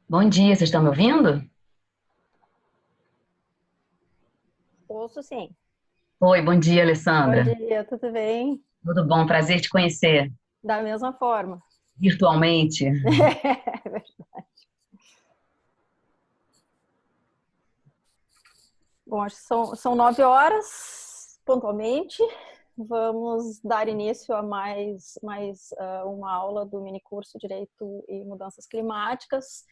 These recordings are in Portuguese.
Bom dia, vocês estão me ouvindo? Ouço sim. Oi, bom dia, Bom Alessandra. dia, tudo bem? Tudo bom? Prazer te conhecer Da mesma forma. virtualmente. Bom, acho que são 9 horas, pontualmente. Vamos dar início a mais uma aula do minicurso Direito e Mudanças Climáticas,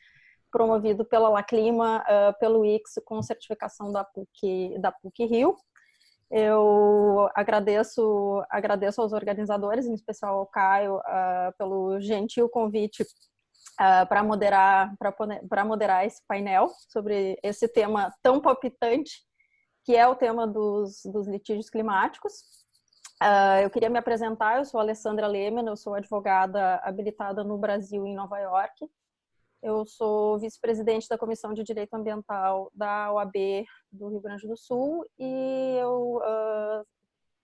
promovido pela Laclima, pelo ICS, com certificação da PUC Rio. Eu agradeço aos organizadores, em especial ao Caio, pelo gentil convite para moderar esse painel sobre esse tema tão palpitante, que é o tema dos litígios climáticos. Eu queria me apresentar, eu sou Alessandra Lemen, eu sou advogada habilitada no Brasil, em Nova York. Eu sou vice-presidente da Comissão de Direito Ambiental da OAB do Rio Grande do Sul e eu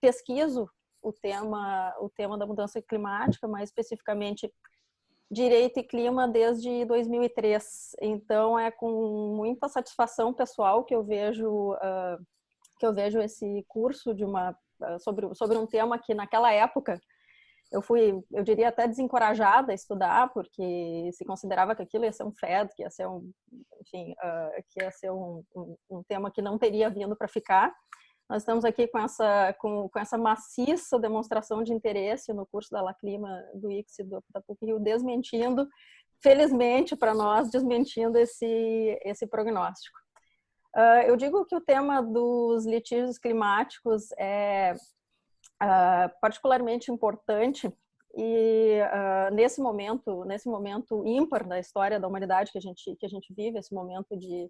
pesquiso o tema da mudança climática, mais especificamente Direito e Clima, desde 2003. Então é com muita satisfação pessoal que eu vejo esse curso sobre um tema que naquela época eu diria até desencorajada a estudar, porque se considerava que aquilo ia ser um fad, que ia ser enfim, que ia ser um tema que não teria vindo para ficar. Nós estamos aqui com essa maciça demonstração de interesse no curso da Laclima, do ICS, da PUC Rio, desmentindo, felizmente para nós, desmentindo esse prognóstico. Eu digo que o tema dos litígios climáticos é particularmente importante e nesse momento ímpar da história da humanidade que a gente vive, esse momento de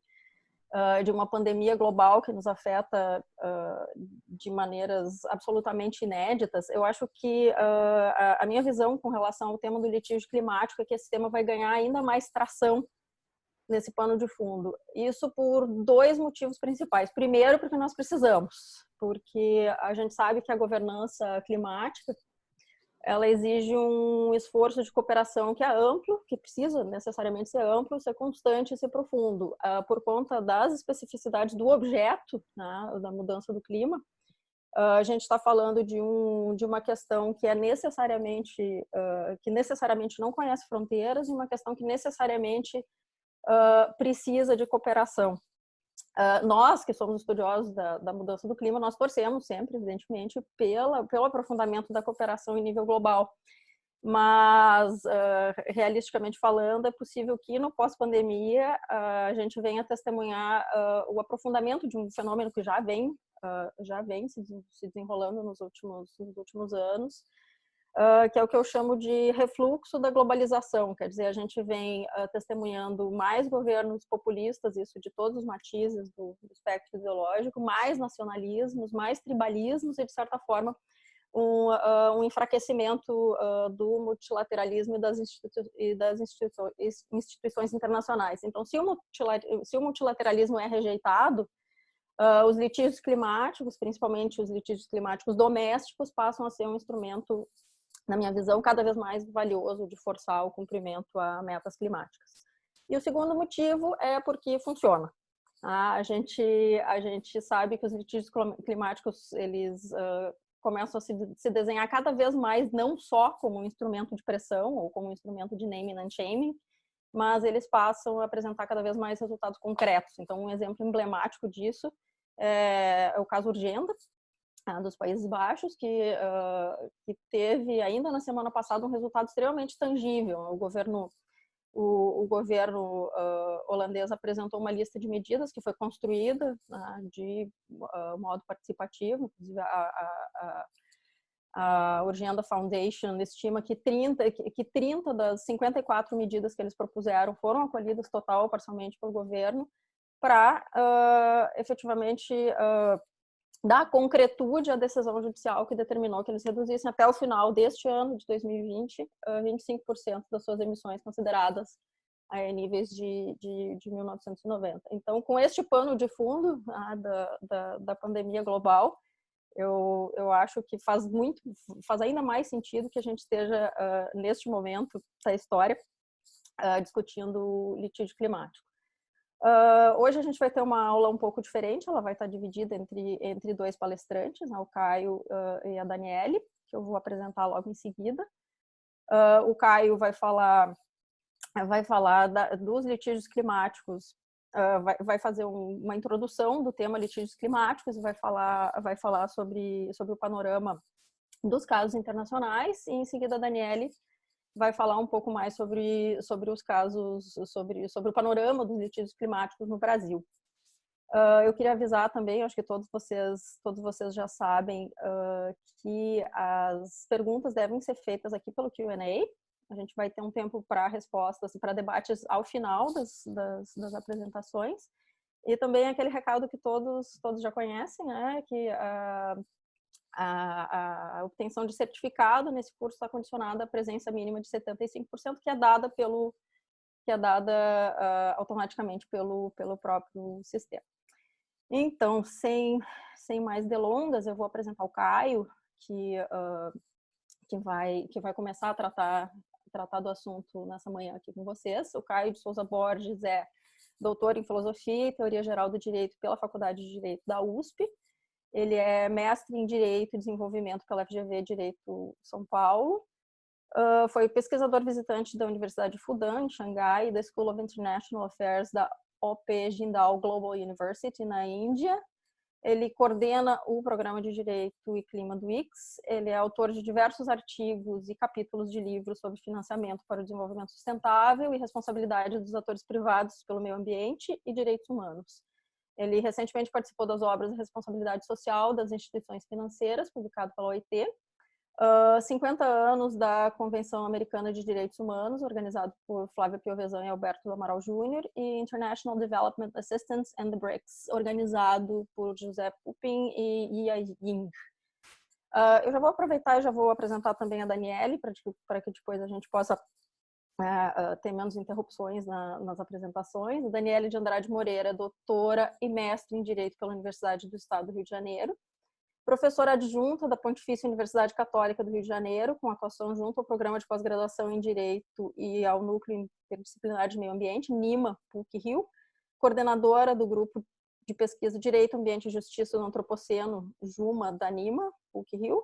uma pandemia global que nos afeta de maneiras absolutamente inéditas, eu acho que a minha visão com relação ao tema do litígio climático é que esse tema vai ganhar ainda mais tração nesse pano de fundo. Isso por dois motivos principais. Primeiro, porque nós precisamos, porque a gente sabe que a governança climática ela exige um esforço de cooperação que é amplo, que precisa necessariamente ser amplo, ser constante e ser profundo, por conta das especificidades do objeto, né, da mudança do clima. A gente está falando de uma questão que necessariamente não conhece fronteiras e uma questão que necessariamente precisa de cooperação. Nós, que somos estudiosos da mudança do clima, nós torcemos sempre, evidentemente, pelo aprofundamento da cooperação em nível global. Mas, realisticamente falando, é possível que no pós-pandemia a gente venha testemunhar o aprofundamento de um fenômeno que já vem se desenrolando nos últimos anos, que é o que eu chamo de refluxo da globalização. Quer dizer, a gente vem testemunhando mais governos populistas, isso de todos os matizes do espectro ideológico, mais nacionalismos, mais tribalismos e, de certa forma, um enfraquecimento do multilateralismo e das instituições internacionais. Então, se o multilateralismo é rejeitado, os litígios climáticos, principalmente os litígios climáticos domésticos, passam a ser um instrumento, na minha visão, cada vez mais valioso de forçar o cumprimento a metas climáticas. E o segundo motivo é porque funciona. A gente sabe que os litígios climáticos, eles começam a se desenhar cada vez mais, não só como um instrumento de pressão ou como um instrumento de naming and shaming, mas eles passam a apresentar cada vez mais resultados concretos. Então, um exemplo emblemático disso é o caso Urgenda, dos Países Baixos, que teve, ainda na semana passada, um resultado extremamente tangível. O governo holandês apresentou uma lista de medidas que foi construída de modo participativo. Inclusive, a Urgenda Foundation estima que 30 das 54 medidas que eles propuseram foram acolhidas total ou parcialmente pelo governo para efetivamente dar concretude à decisão judicial que determinou que eles reduzissem até o final deste ano, de 2020, 25% das suas emissões consideradas a níveis de 1990. Então, com este pano de fundo da pandemia global, eu acho que faz ainda mais sentido que a gente esteja, neste momento da história, discutindo litígio climático. Hoje a gente vai ter uma aula um pouco diferente, ela vai estar dividida entre dois palestrantes, o Caio e a Daniele, que eu vou apresentar logo em seguida. O Caio vai falar dos litígios climáticos, vai fazer uma introdução do tema litígios climáticos e vai falar sobre o panorama dos casos internacionais, e em seguida a Daniele vai falar um pouco mais sobre os casos, sobre o panorama dos litígios climáticos no Brasil. Eu queria avisar também, acho que todos vocês já sabem, que as perguntas devem ser feitas aqui pelo Q&A. A gente vai ter um tempo para respostas e para debates ao final das apresentações. E também aquele recado que todos já conhecem, né, que a obtenção de certificado nesse curso está condicionada à presença mínima de 75%, que é dada automaticamente pelo próprio sistema. Então, sem mais delongas, eu vou apresentar o Caio, que vai começar a tratar do assunto nessa manhã aqui com vocês. O Caio de Souza Borges é doutor em Filosofia e Teoria Geral do Direito pela Faculdade de Direito da USP. Ele é mestre em Direito e Desenvolvimento pela FGV Direito São Paulo. Foi pesquisador visitante da Universidade de Fudan, em Xangai, e da School of International Affairs da OP Jindal Global University, na Índia. Ele coordena o Programa de Direito e Clima do ICS. Ele é autor de diversos artigos e capítulos de livros sobre financiamento para o desenvolvimento sustentável e responsabilidade dos atores privados pelo meio ambiente e direitos humanos. Ele recentemente participou das obras de responsabilidade social das instituições financeiras, publicado pela OIT, 50 anos da Convenção Americana de Direitos Humanos, organizado por Flávia Piovesan e Alberto do Amaral Júnior, e International Development Assistance and the BRICS, organizado por José Pupin e Ia Ying. Eu já vou aproveitar e já vou apresentar também a Daniele, para que depois a gente possa ter menos interrupções nas apresentações. A Daniele de Andrade Moreira é doutora e mestre em Direito pela Universidade do Estado do Rio de Janeiro, professora adjunta da Pontifícia Universidade Católica do Rio de Janeiro, com atuação junto ao Programa de Pós-Graduação em Direito e ao Núcleo Interdisciplinar de Meio Ambiente, NIMA, PUC-Rio, coordenadora do Grupo de Pesquisa Direito, Ambiente e Justiça do Antropoceno, JUMA, da NIMA, PUC-Rio,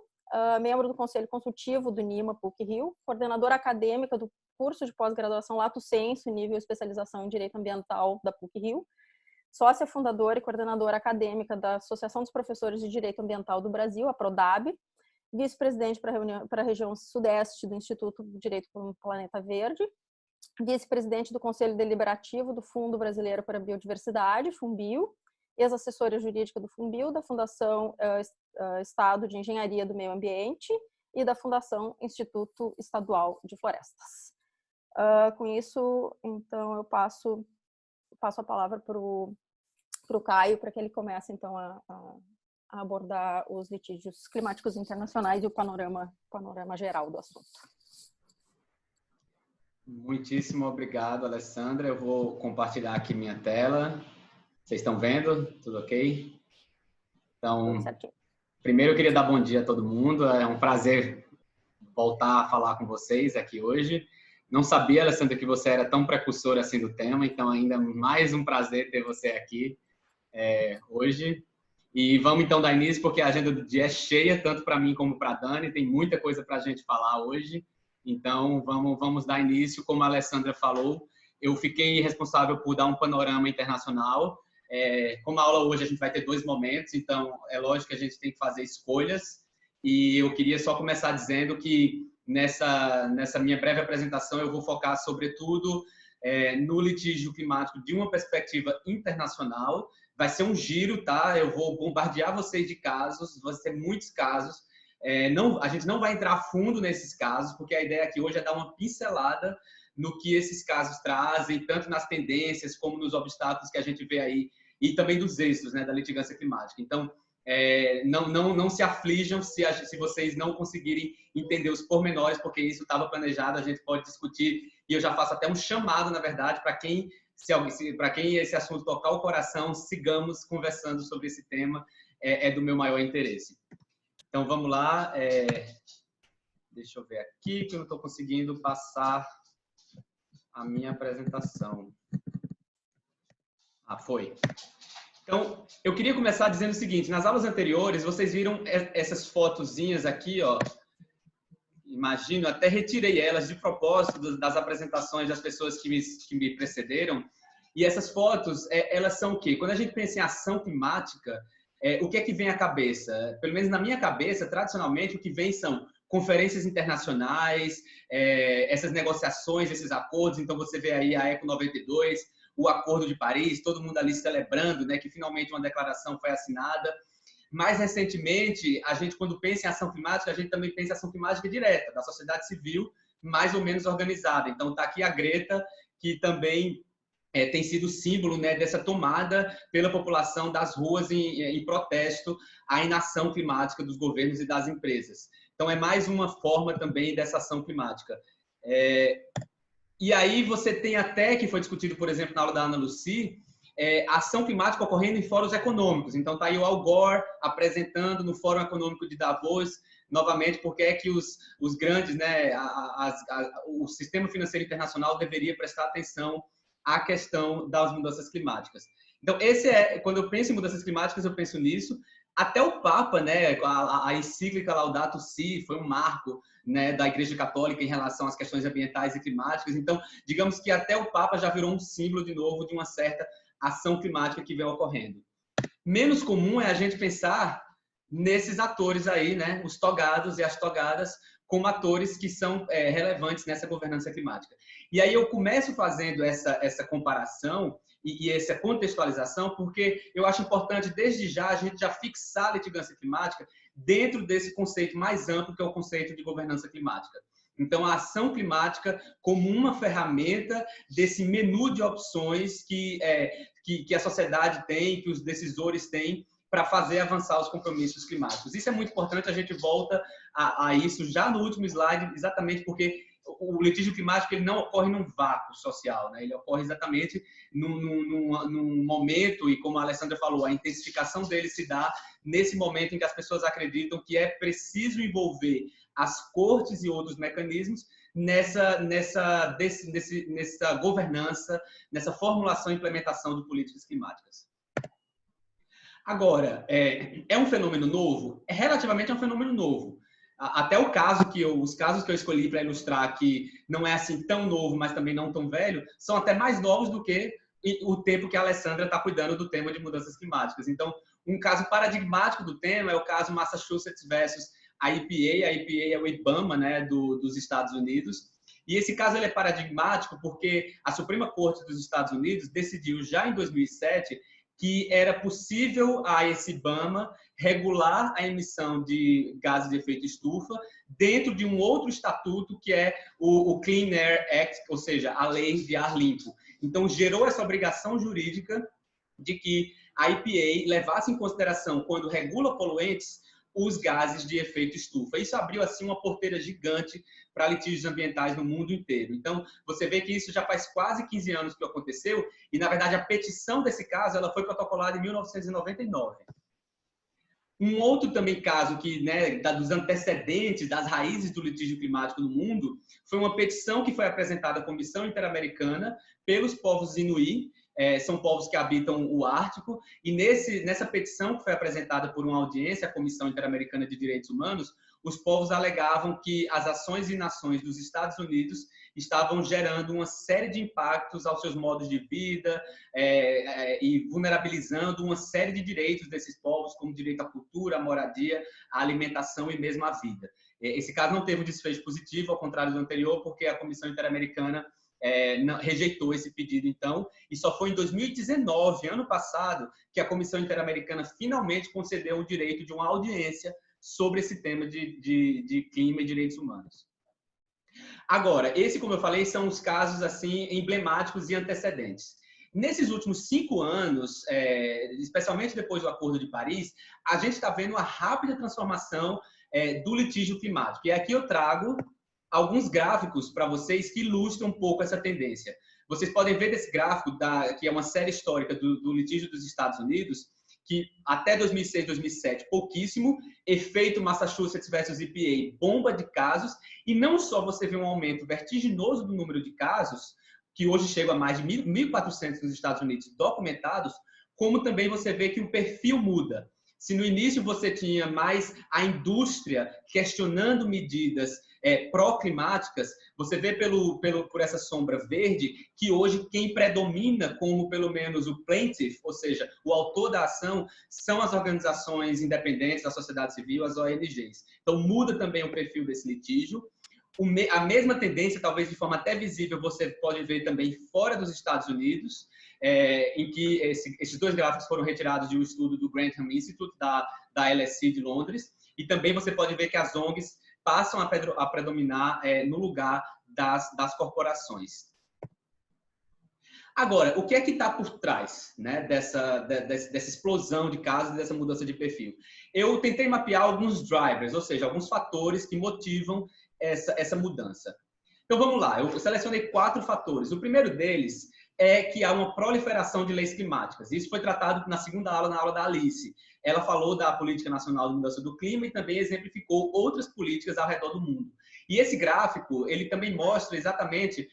membro do Conselho Consultivo do NIMA, PUC-Rio, coordenadora acadêmica do curso de pós-graduação Lato Sensu, nível especialização em Direito Ambiental da PUC-Rio, sócia fundadora e coordenadora acadêmica da Associação dos Professores de Direito Ambiental do Brasil, a PRODAB, vice-presidente para a região sudeste do Instituto de Direito para um Planeta Verde, vice-presidente do Conselho Deliberativo do Fundo Brasileiro para a Biodiversidade, FUNBio, ex-assessora jurídica do FUNBio, da Fundação Estado de Engenharia do Meio Ambiente e da Fundação Instituto Estadual de Florestas. Com isso, então, eu passo a palavra para o Caio, para que ele comece, então, a abordar os litígios climáticos internacionais e o panorama geral do assunto. Muitíssimo obrigado, Alessandra. Eu vou compartilhar aqui minha tela. Vocês estão vendo? Tudo ok? Então, primeiro eu queria dar bom dia a todo mundo. É um prazer voltar a falar com vocês aqui hoje. Não sabia, Alessandra, que você era tão precursora assim do tema, então ainda mais um prazer ter você aqui hoje. E vamos então dar início, porque a agenda do dia é cheia, tanto para mim como para a Dani, tem muita coisa para a gente falar hoje. Então, vamos dar início. Como a Alessandra falou, eu fiquei responsável por dar um panorama internacional. Como a aula hoje a gente vai ter 2 momentos, então é lógico que a gente tem que fazer escolhas. E eu queria só começar dizendo que nessa minha breve apresentação eu vou focar sobretudo no litígio climático de uma perspectiva internacional. Vai ser um giro, tá? Eu vou bombardear vocês de casos, vão ser muitos casos. A gente não vai entrar a fundo nesses casos, porque a ideia aqui hoje é dar uma pincelada no que esses casos trazem, tanto nas tendências como nos obstáculos que a gente vê aí, e também dos êxitos, né, da litigância climática. Então, não se aflijam se vocês não conseguirem entender os pormenores, porque isso estava planejado, a gente pode discutir, e eu já faço até um chamado, na verdade, para quem esse assunto tocar o coração, sigamos conversando sobre esse tema, é do meu maior interesse. Então, vamos lá. Deixa eu ver aqui, que eu não estou conseguindo passar a minha apresentação. Foi. Então, eu queria começar dizendo o seguinte. Nas aulas anteriores, vocês viram essas fotozinhas aqui, ó. Imagino, até retirei elas de propósito das apresentações das pessoas que me precederam. E essas fotos, elas são o quê? Quando a gente pensa em ação climática, o que é que vem à cabeça? Pelo menos na minha cabeça, tradicionalmente, o que vem são conferências internacionais, essas negociações, esses acordos. Então, você vê aí a ECO 92, o Acordo de Paris, todo mundo ali celebrando, né, que finalmente uma declaração foi assinada. Mais recentemente, a gente, quando pensa em ação climática, a gente também pensa em ação climática direta, da sociedade civil, mais ou menos organizada. Então, está aqui a Greta, que também tem sido símbolo, né, dessa tomada pela população das ruas em protesto à inação climática dos governos e das empresas. Então, é mais uma forma também dessa ação climática. E aí você tem até, que foi discutido, por exemplo, na aula da Ana Lucy, ação climática ocorrendo em fóruns econômicos. Então, está aí o Al Gore apresentando no Fórum Econômico de Davos, novamente, porque é que os grandes, né, o sistema financeiro internacional deveria prestar atenção à questão das mudanças climáticas. Então, quando eu penso em mudanças climáticas, eu penso nisso. Até o Papa, né, a encíclica Laudato Si, foi um marco, né, da Igreja Católica em relação às questões ambientais e climáticas. Então, digamos que até o Papa já virou um símbolo, de novo, de uma certa ação climática que vem ocorrendo. Menos comum é a gente pensar nesses atores aí, né, os togados e as togadas, como atores que são relevantes nessa governança climática. E aí eu começo fazendo essa comparação e essa contextualização, porque eu acho importante, desde já, a gente já fixar a litigância climática dentro desse conceito mais amplo, que é o conceito de governança climática. Então, a ação climática como uma ferramenta desse menu de opções que a sociedade tem, que os decisores têm, para fazer avançar os compromissos climáticos. Isso é muito importante, a gente volta a isso já no último slide, exatamente porque o litígio climático ele não ocorre num vácuo social, né? Ele ocorre exatamente num momento, e como a Alessandra falou, a intensificação dele se dá nesse momento em que as pessoas acreditam que é preciso envolver as cortes e outros mecanismos nessa governança, nessa formulação e implementação de políticas climáticas. Agora, é um fenômeno novo? Relativamente é um fenômeno novo. Até os casos que eu escolhi para ilustrar, que não é assim tão novo, mas também não tão velho, são até mais novos do que o tempo que a Alessandra está cuidando do tema de mudanças climáticas. Então, um caso paradigmático do tema é o caso Massachusetts versus a EPA. A EPA é o IBAMA, né, dos Estados Unidos. E esse caso ele é paradigmático porque a Suprema Corte dos Estados Unidos decidiu já em 2007 que era possível a esse IBAMA regular a emissão de gases de efeito estufa dentro de um outro estatuto, que é o Clean Air Act, ou seja, a Lei de Ar Limpo. Então, gerou essa obrigação jurídica de que a EPA levasse em consideração, quando regula poluentes, os gases de efeito estufa. Isso abriu, assim, uma porteira gigante para litígios ambientais no mundo inteiro. Então, você vê que isso já faz quase 15 anos que aconteceu, e, na verdade, a petição desse caso ela foi protocolada em 1999. Um outro também caso que, né, dos antecedentes, das raízes do litígio climático no mundo, foi uma petição que foi apresentada à Comissão Interamericana pelos povos Inuit, são povos que habitam o Ártico, e nessa petição que foi apresentada por uma audiência à Comissão Interamericana de Direitos Humanos, os povos alegavam que as ações e inações dos Estados Unidos estavam gerando uma série de impactos aos seus modos de vida e vulnerabilizando uma série de direitos desses povos, como direito à cultura, à moradia, à alimentação e mesmo à vida. Esse caso não teve um desfecho positivo, ao contrário do anterior, porque a Comissão Interamericana rejeitou esse pedido, então, e só foi em 2019, ano passado, que a Comissão Interamericana finalmente concedeu o direito de uma audiência sobre esse tema de clima e direitos humanos. Agora, como eu falei, são os casos assim emblemáticos e antecedentes. Nesses últimos 5 anos, especialmente depois do Acordo de Paris, a gente está vendo uma rápida transformação do litígio climático. E aqui eu trago alguns gráficos para vocês que ilustram um pouco essa tendência. Vocês podem ver desse gráfico, que é uma série histórica do litígio dos Estados Unidos, que até 2006, 2007, pouquíssimo, efeito Massachusetts versus EPA, bomba de casos, e não só você vê um aumento vertiginoso do número de casos, que hoje chega a mais de 1.400 nos Estados Unidos documentados, como também você vê que o perfil muda. Se no início você tinha mais a indústria questionando medidas pró-climáticas, você vê por essa sombra verde que hoje quem predomina como pelo menos o plaintiff, ou seja, o autor da ação, são as organizações independentes da sociedade civil, as ONGs. Então muda também o perfil desse litígio. A mesma tendência, talvez de forma até visível, você pode ver também fora dos Estados Unidos, em que esses 2 gráficos foram retirados de um estudo do Grantham Institute, da LSE de Londres, e também você pode ver que as ONGs passam a predominar no lugar das corporações. Agora, o que é que está por trás, né, dessa explosão de casos e dessa mudança de perfil? Eu tentei mapear alguns drivers, ou seja, alguns fatores que motivam essa mudança. Então, vamos lá. Eu selecionei 4 fatores. O primeiro deles é que há uma proliferação de leis climáticas. Isso foi tratado na segunda aula, na aula da Alice. Ela falou da Política Nacional de Mudança do Clima e também exemplificou outras políticas ao redor do mundo. E esse gráfico, ele também mostra exatamente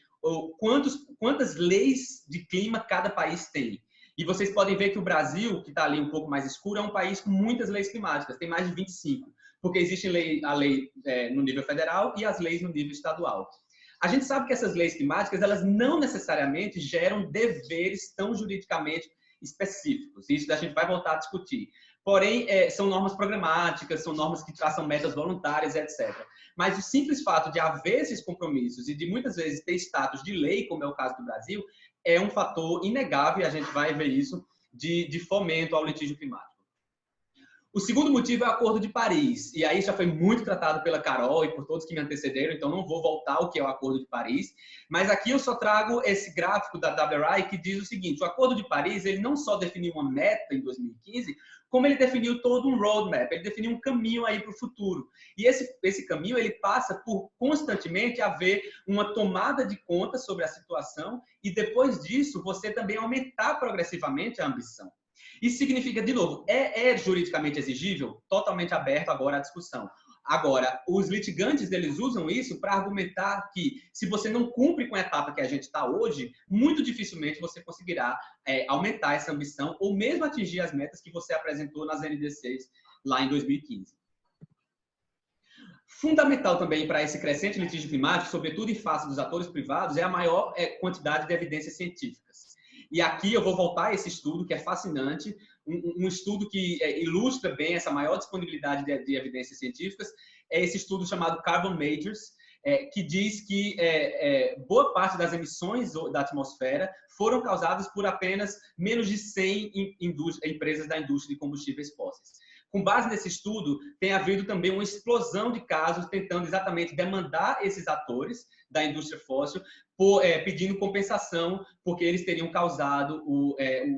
quantas leis de clima cada país tem. E vocês podem ver que o Brasil, que está ali um pouco mais escuro, é um país com muitas leis climáticas, tem mais de 25, porque existe a lei no nível federal e as leis no nível estadual. A gente sabe que essas leis climáticas, elas não necessariamente geram deveres tão juridicamente específicos. Isso a gente vai voltar a discutir. Porém, são normas programáticas, são normas que traçam metas voluntárias, etc. Mas o simples fato de haver esses compromissos e de muitas vezes ter status de lei, como é o caso do Brasil, é um fator inegável, e a gente vai ver isso, de fomento ao litígio climático. O segundo motivo é o Acordo de Paris, e aí já foi muito tratado pela Carol e por todos que me antecederam, então não vou voltar ao que é o Acordo de Paris, mas aqui eu só trago esse gráfico da WRI que diz o seguinte: o Acordo de Paris, ele não só definiu uma meta em 2015, como ele definiu todo um roadmap, ele definiu um caminho aí para o futuro. E esse caminho, ele passa por constantemente haver uma tomada de conta sobre a situação e depois disso você também aumentar progressivamente a ambição. Isso significa, de novo, é juridicamente exigível? Totalmente aberto agora à discussão. Agora, os litigantes, eles usam isso para argumentar que, se você não cumpre com a etapa que a gente está hoje, muito dificilmente você conseguirá aumentar essa ambição ou mesmo atingir as metas que você apresentou nas NDCs lá em 2015. Fundamental também para esse crescente litígio climático, sobretudo em face dos atores privados, é a maior quantidade de evidências científicas. E aqui eu vou voltar a esse estudo, que é fascinante, um estudo que ilustra bem essa maior disponibilidade de evidências científicas, é esse estudo chamado Carbon Majors, que diz que boa parte das emissões da atmosfera foram causadas por apenas menos de 100 empresas da indústria de combustíveis fósseis. Com base nesse estudo, tem havido também uma explosão de casos tentando exatamente demandar esses atores da indústria fóssil, pedindo compensação porque eles teriam causado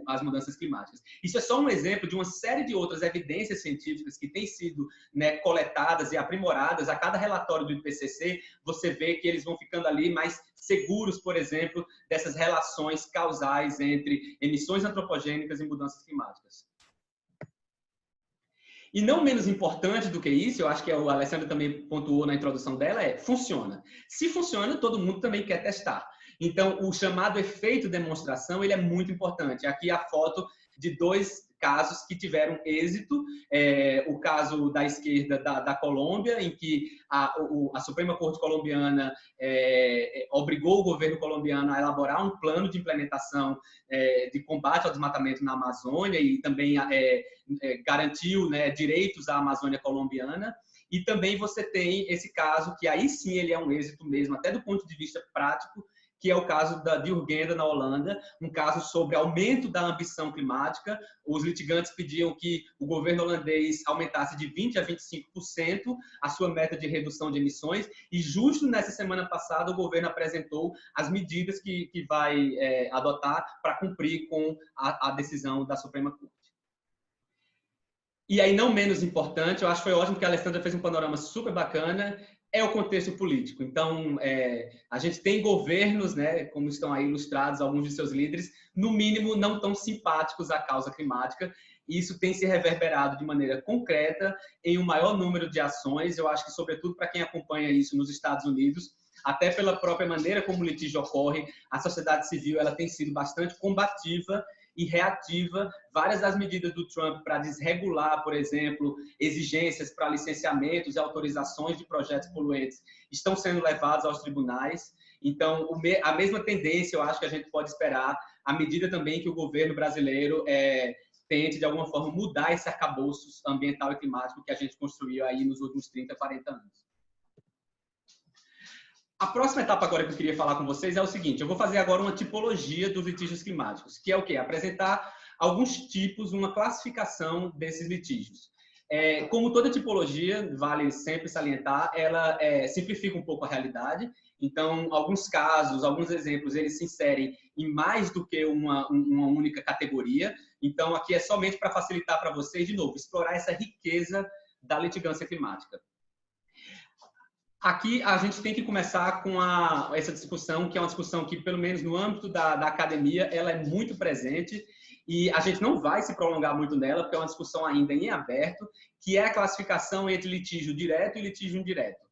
as mudanças climáticas. Isso é só um exemplo de uma série de outras evidências científicas que têm sido, né, coletadas e aprimoradas. A cada relatório do IPCC, você vê que eles vão ficando ali mais seguros, por exemplo, dessas relações causais entre emissões antropogênicas e mudanças climáticas. E não menos importante do que isso, eu acho que a Alessandra também pontuou na introdução dela, funciona. Se funciona, todo mundo também quer testar. Então, o chamado efeito demonstração, ele é muito importante. Aqui a foto de 2 casos que tiveram êxito. O caso da esquerda da Colômbia, em que a Suprema Corte colombiana obrigou o governo colombiano a elaborar um plano de implementação de combate ao desmatamento na Amazônia e também garantiu, né, direitos à Amazônia colombiana. E também você tem esse caso, que aí sim ele é um êxito mesmo, até do ponto de vista prático, que é o caso de Urgenda, na Holanda, um caso sobre aumento da ambição climática. Os litigantes pediam que o governo holandês aumentasse de 20% a 25% a sua meta de redução de emissões, e justo nessa semana passada o governo apresentou as medidas que vai adotar para cumprir com a decisão da Suprema Corte. E aí, não menos importante, eu acho que foi ótimo que a Alessandra fez um panorama super bacana, é o contexto político. Então, a gente tem governos, né, como estão aí ilustrados alguns de seus líderes, no mínimo não tão simpáticos à causa climática, e isso tem se reverberado de maneira concreta em um maior número de ações. Eu acho que, sobretudo, para quem acompanha isso nos Estados Unidos, até pela própria maneira como o litígio ocorre, a sociedade civil ela tem sido bastante combativa e reativa. Várias das medidas do Trump para desregular, por exemplo, exigências para licenciamentos e autorizações de projetos poluentes estão sendo levadas aos tribunais. Então, a mesma tendência eu acho que a gente pode esperar à medida também que o governo brasileiro tente, de alguma forma, mudar esse arcabouço ambiental e climático que a gente construiu aí nos últimos 30, 40 anos. A próxima etapa agora que eu queria falar com vocês é o seguinte: eu vou fazer agora uma tipologia dos litígios climáticos, que é o quê? Apresentar alguns tipos, uma classificação desses litígios. Como toda tipologia, vale sempre salientar, ela simplifica um pouco a realidade. Então, alguns casos, alguns exemplos, eles se inserem em mais do que uma única categoria. Então, aqui é somente para facilitar para vocês, de novo, explorar essa riqueza da litigância climática. Aqui a gente tem que começar com essa discussão, que é uma discussão que, pelo menos no âmbito da academia, ela é muito presente, e a gente não vai se prolongar muito nela, porque é uma discussão ainda em aberto, que é a classificação entre litígio direto e litígio indireto.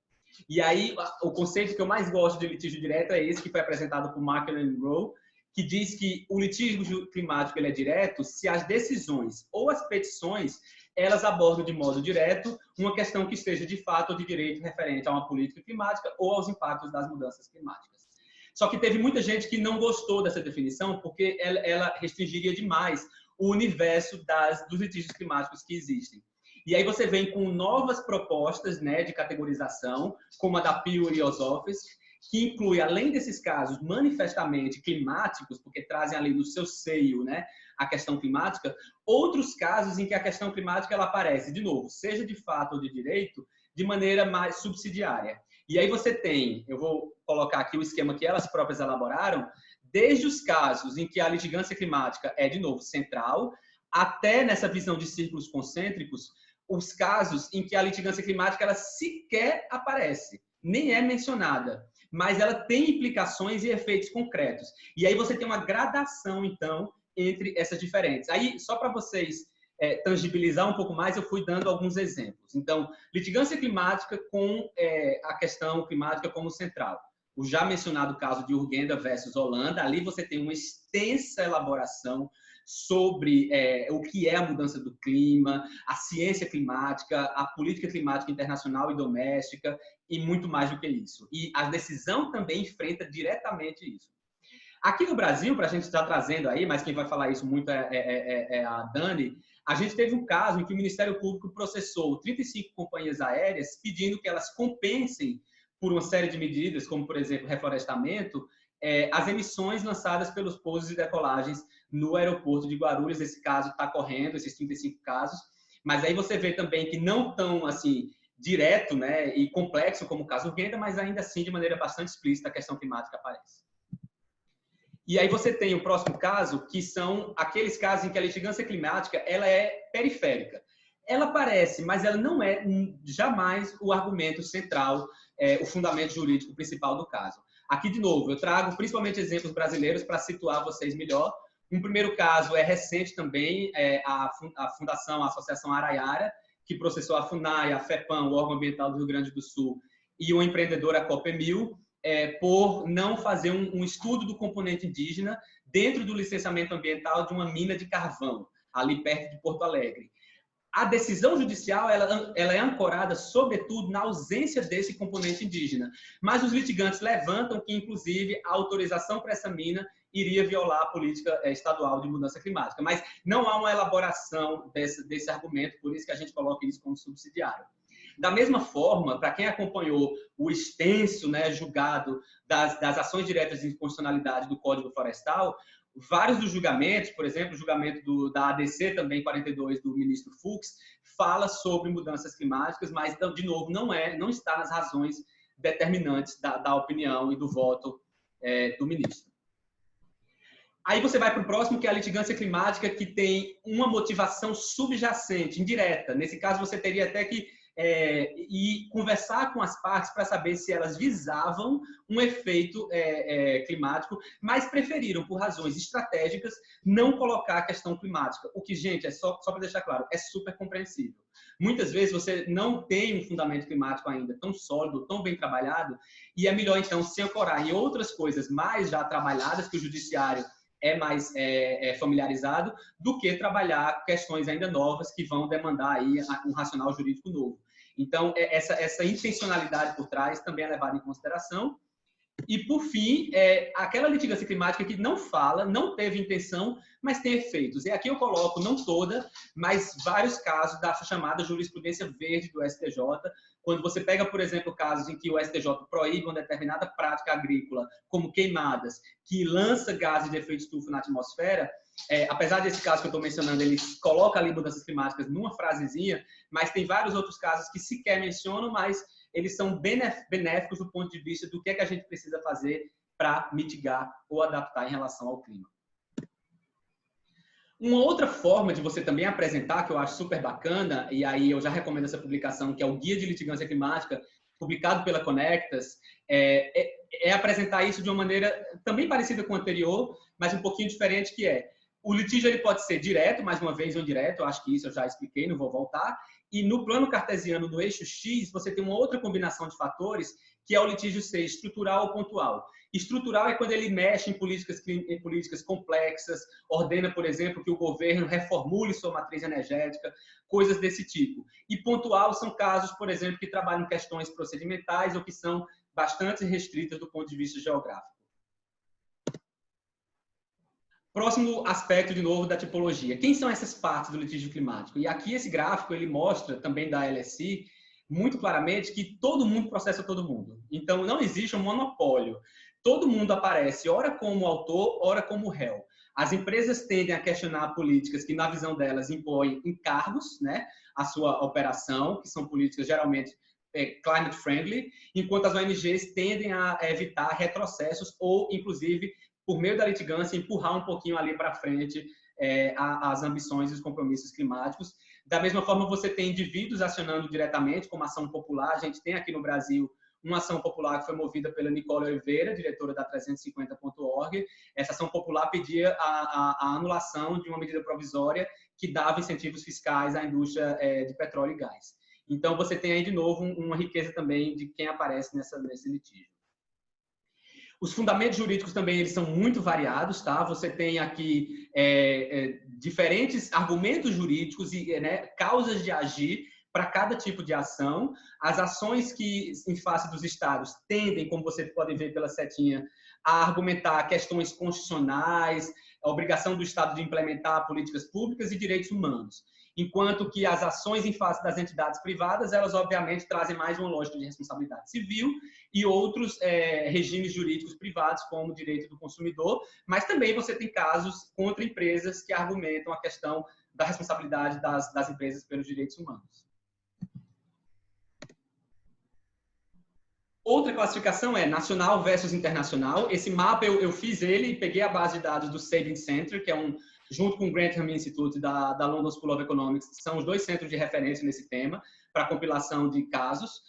E aí, o conceito que eu mais gosto de litígio direto é esse que foi apresentado por Markland e Rowe, que diz que o litígio climático ele é direto se as decisões ou as petições elas abordam de modo direto uma questão que esteja de fato ou de direito referente a uma política climática ou aos impactos das mudanças climáticas. Só que teve muita gente que não gostou dessa definição porque ela restringiria demais o universo dos litígios climáticos que existem. E aí você vem com novas propostas, né, de categorização, como a da Peel e Ossoffs, que inclui, além desses casos manifestamente climáticos, porque trazem ali no seu seio, né, a questão climática, outros casos em que a questão climática ela aparece, de novo, seja de fato ou de direito, de maneira mais subsidiária. E aí você tem, eu vou colocar aqui o esquema que elas próprias elaboraram, desde os casos em que a litigância climática é, de novo, central, até nessa visão de círculos concêntricos, os casos em que a litigância climática ela sequer aparece, nem é mencionada, mas ela tem implicações e efeitos concretos. E aí você tem uma gradação, então, entre essas diferentes. Aí, só para vocês tangibilizar um pouco mais, eu fui dando alguns exemplos. Então, litigância climática com a questão climática como central. O já mencionado caso de Urgenda versus Holanda, ali você tem uma extensa elaboração sobre o que é a mudança do clima, a ciência climática, a política climática internacional e doméstica, e muito mais do que isso. E a decisão também enfrenta diretamente isso. Aqui no Brasil, para a gente estar trazendo aí, mas quem vai falar isso muito é a Dani, a gente teve um caso em que o Ministério Público processou 35 companhias aéreas pedindo que elas compensem por uma série de medidas, como, por exemplo, reflorestamento, as emissões lançadas pelos pousos e decolagens no aeroporto de Guarulhos. Esse caso está correndo, esses 35 casos, mas aí você vê também que não tão assim direto, né, e complexo como o caso Urgenda, mas ainda assim de maneira bastante explícita a questão climática aparece. E aí você tem o próximo caso, que são aqueles casos em que a litigância climática ela é periférica. Ela aparece, mas ela não é jamais o argumento central, o fundamento jurídico principal do caso. Aqui, de novo, eu trago principalmente exemplos brasileiros para situar vocês melhor. Um primeiro caso é recente também, a Fundação, a Associação Araiara, que processou a FUNAI, a FEPAM, o órgão ambiental do Rio Grande do Sul, e o empreendedor, a Copemil, por não fazer um estudo do componente indígena dentro do licenciamento ambiental de uma mina de carvão, ali perto de Porto Alegre. A decisão judicial ela é ancorada, sobretudo, na ausência desse componente indígena. Mas os litigantes levantam que, inclusive, a autorização para essa mina iria violar a política estadual de mudança climática. Mas não há uma elaboração desse argumento, por isso que a gente coloca isso como subsidiário. Da mesma forma, para quem acompanhou o extenso, né, julgado das ações diretas de inconstitucionalidade do Código Florestal, vários dos julgamentos, por exemplo, o julgamento da ADC, também 42, do ministro Fux, fala sobre mudanças climáticas, mas, de novo, não está nas razões determinantes da opinião e do voto do ministro. Aí você vai para o próximo, que é a litigância climática, que tem uma motivação subjacente, indireta. Nesse caso, você teria até que e conversar com as partes para saber se elas visavam um efeito climático, mas preferiram, por razões estratégicas, não colocar a questão climática. O que, gente, só para deixar claro, é super compreensível. Muitas vezes você não tem um fundamento climático ainda tão sólido, tão bem trabalhado, e é melhor, então, se ancorar em outras coisas mais já trabalhadas, que o judiciário é mais familiarizado, do que trabalhar questões ainda novas que vão demandar aí um racional jurídico novo. Então, essa intencionalidade por trás também é levada em consideração. E, por fim, aquela litigância climática que não fala, não teve intenção, mas tem efeitos. E aqui eu coloco, não toda, mas vários casos da chamada jurisprudência verde do STJ, quando você pega, por exemplo, casos em que o STJ proíbe uma determinada prática agrícola, como queimadas, que lança gases de efeito estufa na atmosfera, apesar desse caso que eu estou mencionando, ele coloca ali mudanças climáticas numa frasezinha, mas tem vários outros casos que sequer mencionam, mas eles são benéficos do ponto de vista do que é que a gente precisa fazer para mitigar ou adaptar em relação ao clima. Uma outra forma de você também apresentar, que eu acho super bacana, e aí eu já recomendo essa publicação, que é o Guia de Litigância Climática, publicado pela Conectas, é apresentar isso de uma maneira também parecida com a anterior, mas um pouquinho diferente, que o litígio ele pode ser direto, mais uma vez, ou indireto, eu acho que isso eu já expliquei, não vou voltar, e no plano cartesiano, no eixo X, você tem uma outra combinação de fatores, que é o litígio ser estrutural ou pontual. Estrutural é quando ele mexe em políticas complexas, ordena, por exemplo, que o governo reformule sua matriz energética, coisas desse tipo. E pontual são casos, por exemplo, que trabalham questões procedimentais ou que são bastante restritas do ponto de vista geográfico. Próximo aspecto, de novo, da tipologia. Quem são essas partes do litígio climático? E aqui esse gráfico, ele mostra, também da LSI, muito claramente que todo mundo processa todo mundo. Então, não existe um monopólio. Todo mundo aparece, ora como autor, ora como réu. As empresas tendem a questionar políticas que, na visão delas, impõem encargos, né, à sua operação, que são políticas geralmente climate friendly, enquanto as ONGs tendem a evitar retrocessos ou, inclusive, por meio da litigância, empurrar um pouquinho ali para frente as ambições e os compromissos climáticos. Da mesma forma, você tem indivíduos acionando diretamente, como ação popular. A gente tem aqui no Brasil uma ação popular que foi movida pela Nicole Oliveira, diretora da 350.org. Essa ação popular pedia a anulação de uma medida provisória que dava incentivos fiscais à indústria de petróleo e gás. Então, você tem aí, de novo, uma riqueza também de quem aparece nesse litígio. Os fundamentos jurídicos também eles são muito variados, tá? Você tem aqui diferentes argumentos jurídicos e causas de agir para cada tipo de ação. As ações que, em face dos estados, tendem, como você pode ver pela setinha, a argumentar questões constitucionais, a obrigação do estado de implementar políticas públicas e direitos humanos. enquanto que as ações em face das entidades privadas, elas obviamente trazem mais uma lógica de responsabilidade civil e outros regimes jurídicos privados, como o direito do consumidor, mas também você tem casos contra empresas que argumentam a questão da responsabilidade das empresas pelos direitos humanos. Outra classificação é nacional versus internacional. Esse mapa eu fiz ele e peguei a base de dados do Saving Center, que é junto com o Grantham Institute da London School of Economics, são os 2 centros de referência nesse tema, para compilação de casos.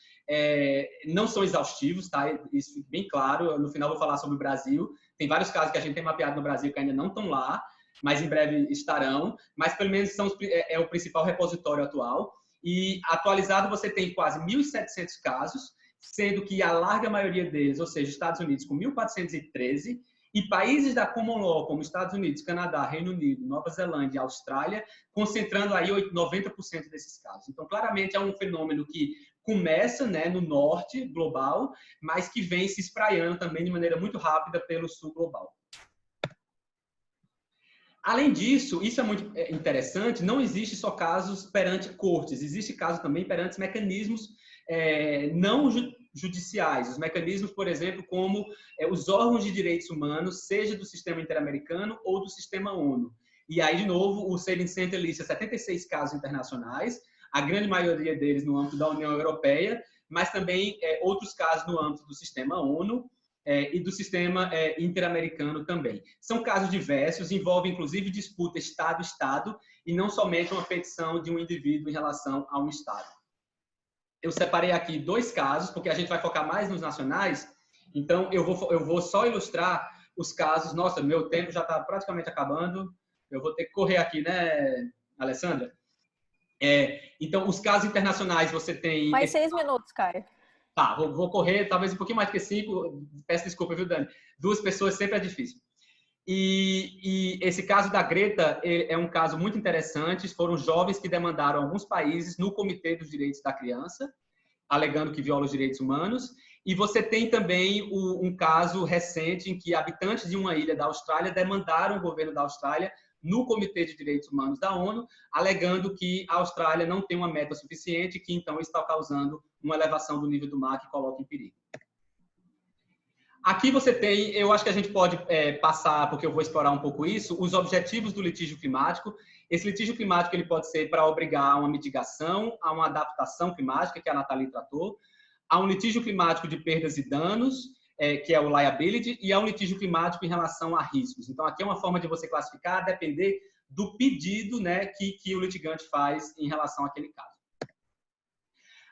Não são exaustivos, tá? Isso fica bem claro. No final vou falar sobre o Brasil. Tem vários casos que a gente tem mapeado no Brasil que ainda não estão lá, mas em breve estarão. Mas pelo menos é o principal repositório atual. E atualizado você tem quase 1.700 casos, sendo que a larga maioria deles, ou seja, Estados Unidos com 1.413, e países da Common Law, como Estados Unidos, Canadá, Reino Unido, Nova Zelândia e Austrália, concentrando aí 90% desses casos. Então, claramente é um fenômeno que começa, né, no norte global, mas que vem se espraiando também de maneira muito rápida pelo sul global. Além disso, isso é muito interessante, não existe só casos perante cortes, existe caso também perante mecanismos não judiciais, os mecanismos, por exemplo, como os órgãos de direitos humanos, seja do sistema interamericano ou do sistema ONU. E aí, de novo, o Saving Center lista 76 casos internacionais, a grande maioria deles no âmbito da União Europeia, mas também outros casos no âmbito do sistema ONU e do sistema interamericano também. São casos diversos, envolvem inclusive disputa Estado-Estado e não somente uma petição de um indivíduo em relação a um Estado. Eu separei aqui 2 casos, porque a gente vai focar mais nos nacionais, então eu vou só ilustrar os casos. Nossa, meu tempo já está praticamente acabando, eu vou ter que correr aqui, né, Alessandra? Então, os casos internacionais você tem... Mais 6 minutos, Caio. Tá, vou correr, talvez um pouquinho mais do que 5, peço desculpa, viu, Dani? 2 pessoas sempre é difícil. E esse caso da Greta é um caso muito interessante. Foram jovens que demandaram alguns países no Comitê dos Direitos da Criança, alegando que viola os direitos humanos. E você tem também um caso recente em que habitantes de uma ilha da Austrália demandaram o governo da Austrália no Comitê de Direitos Humanos da ONU, alegando que a Austrália não tem uma meta suficiente, que então está causando uma elevação do nível do mar que coloca em perigo. Aqui você tem, eu acho que a gente pode passar, porque eu vou explorar um pouco isso, os objetivos do litígio climático. Esse litígio climático ele pode ser para obrigar a uma mitigação, a uma adaptação climática, que a Nathalie tratou, a um litígio climático de perdas e danos, que é o liability, e a um litígio climático em relação a riscos. Então, aqui é uma forma de você classificar, a depender do pedido, né, que o litigante faz em relação àquele caso.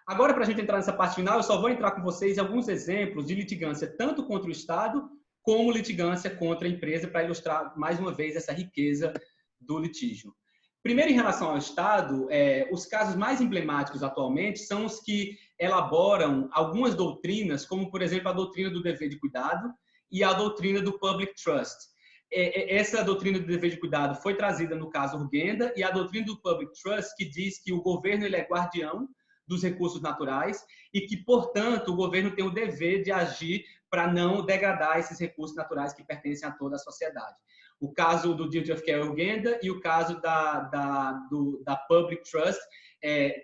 Agora, para a gente entrar nessa parte final, eu só vou entrar com vocês em alguns exemplos de litigância, tanto contra o Estado, como litigância contra a empresa, para ilustrar, mais uma vez, essa riqueza do litígio. Primeiro, em relação ao Estado, os casos mais emblemáticos atualmente são os que elaboram algumas doutrinas, como, por exemplo, a doutrina do dever de cuidado e a doutrina do public trust. Essa doutrina do dever de cuidado foi trazida no caso Urgenda, e a doutrina do public trust, que diz que o governo ele é guardião dos recursos naturais e que, portanto, o governo tem o dever de agir para não degradar esses recursos naturais que pertencem a toda a sociedade. O caso do Duty of Care Urgenda e o caso da Public Trust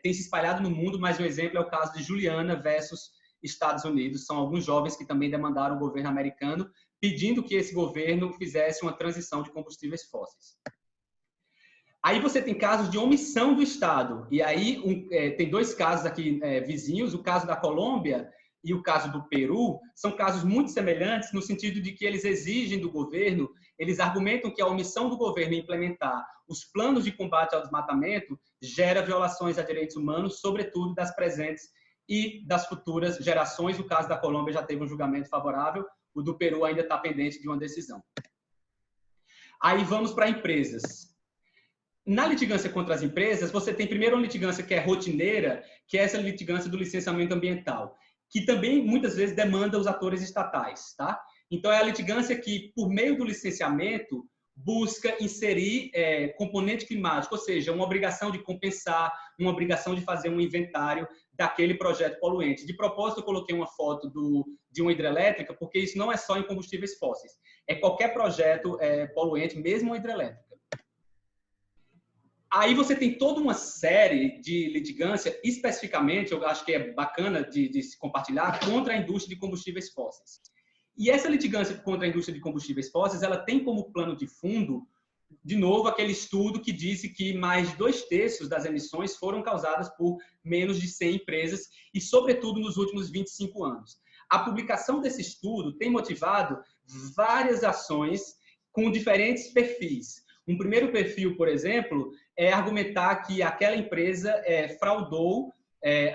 tem se espalhado no mundo, mas um exemplo é o caso de Juliana versus Estados Unidos. São alguns jovens que também demandaram o governo americano, pedindo que esse governo fizesse uma transição de combustíveis fósseis. Aí você tem casos de omissão do Estado. E aí tem 2 casos aqui vizinhos, o caso da Colômbia e o caso do Peru, são casos muito semelhantes no sentido de que eles exigem do governo, eles argumentam que a omissão do governo em implementar os planos de combate ao desmatamento gera violações a direitos humanos, sobretudo das presentes e das futuras gerações. O caso da Colômbia já teve um julgamento favorável, o do Peru ainda está pendente de uma decisão. Aí vamos para empresas. Na litigância contra as empresas, você tem primeiro uma litigância que é rotineira, que é essa litigância do licenciamento ambiental, que também muitas vezes demanda os atores estatais, tá? Então é a litigância que, por meio do licenciamento, busca inserir componente climático, ou seja, uma obrigação de compensar, uma obrigação de fazer um inventário daquele projeto poluente. De propósito, eu coloquei uma foto de uma hidrelétrica, porque isso não é só em combustíveis fósseis, é qualquer projeto poluente, mesmo uma hidrelétrica. Aí você tem toda uma série de litigância, especificamente, eu acho que é bacana de se compartilhar, contra a indústria de combustíveis fósseis. E essa litigância contra a indústria de combustíveis fósseis, ela tem como plano de fundo, de novo, aquele estudo que disse que mais de 2/3 das emissões foram causadas por menos de 100 empresas e, sobretudo, nos últimos 25 anos. A publicação desse estudo tem motivado várias ações com diferentes perfis. Um primeiro perfil, por exemplo, é argumentar que aquela empresa fraudou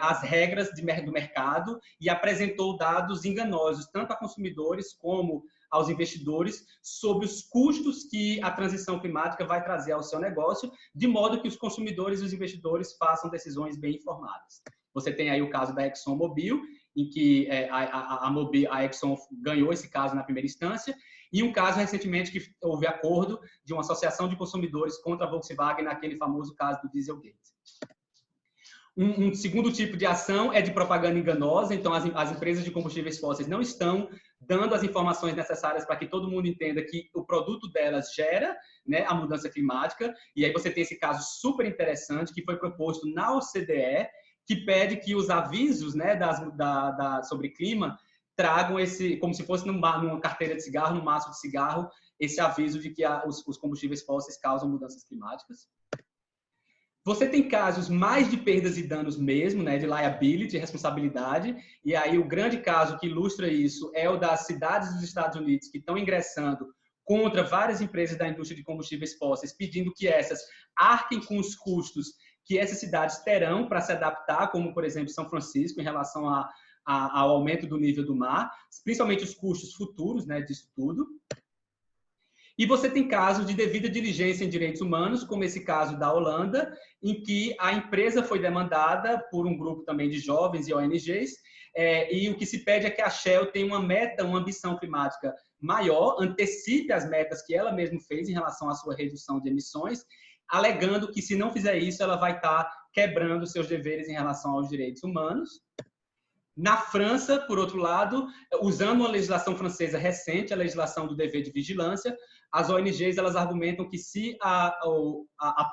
as regras do mercado e apresentou dados enganosos, tanto a consumidores como aos investidores, sobre os custos que a transição climática vai trazer ao seu negócio, de modo que os consumidores e os investidores façam decisões bem informadas. Você tem aí o caso da ExxonMobil, em que a Exxon ganhou esse caso na primeira instância, e um caso recentemente que houve acordo de uma associação de consumidores contra a Volkswagen naquele famoso caso do Dieselgate. Um segundo tipo de ação é de propaganda enganosa, então as empresas de combustíveis fósseis não estão dando as informações necessárias para que todo mundo entenda que o produto delas gera, né, a mudança climática, e aí você tem esse caso super interessante que foi proposto na OCDE, que pede que os avisos, né, sobre clima tragam esse, como se fosse numa carteira de cigarro, no maço de cigarro, esse aviso de que os combustíveis fósseis causam mudanças climáticas. Você tem casos mais de perdas e danos mesmo, né, de liability, responsabilidade, e aí o grande caso que ilustra isso é o das cidades dos Estados Unidos que estão ingressando contra várias empresas da indústria de combustíveis fósseis, pedindo que essas arquem com os custos que essas cidades terão para se adaptar, como, por exemplo, São Francisco, em relação ao aumento do nível do mar, principalmente os custos futuros, né, disso tudo. E você tem casos de devida diligência em direitos humanos, como esse caso da Holanda, em que a empresa foi demandada por um grupo também de jovens e ONGs, e o que se pede é que a Shell tenha uma meta, uma ambição climática maior, antecipe as metas que ela mesma fez em relação à sua redução de emissões, alegando que se não fizer isso, ela vai estar quebrando seus deveres em relação aos direitos humanos. Na França, por outro lado, usando uma legislação francesa recente, a legislação do dever de vigilância, as ONGs elas argumentam que se a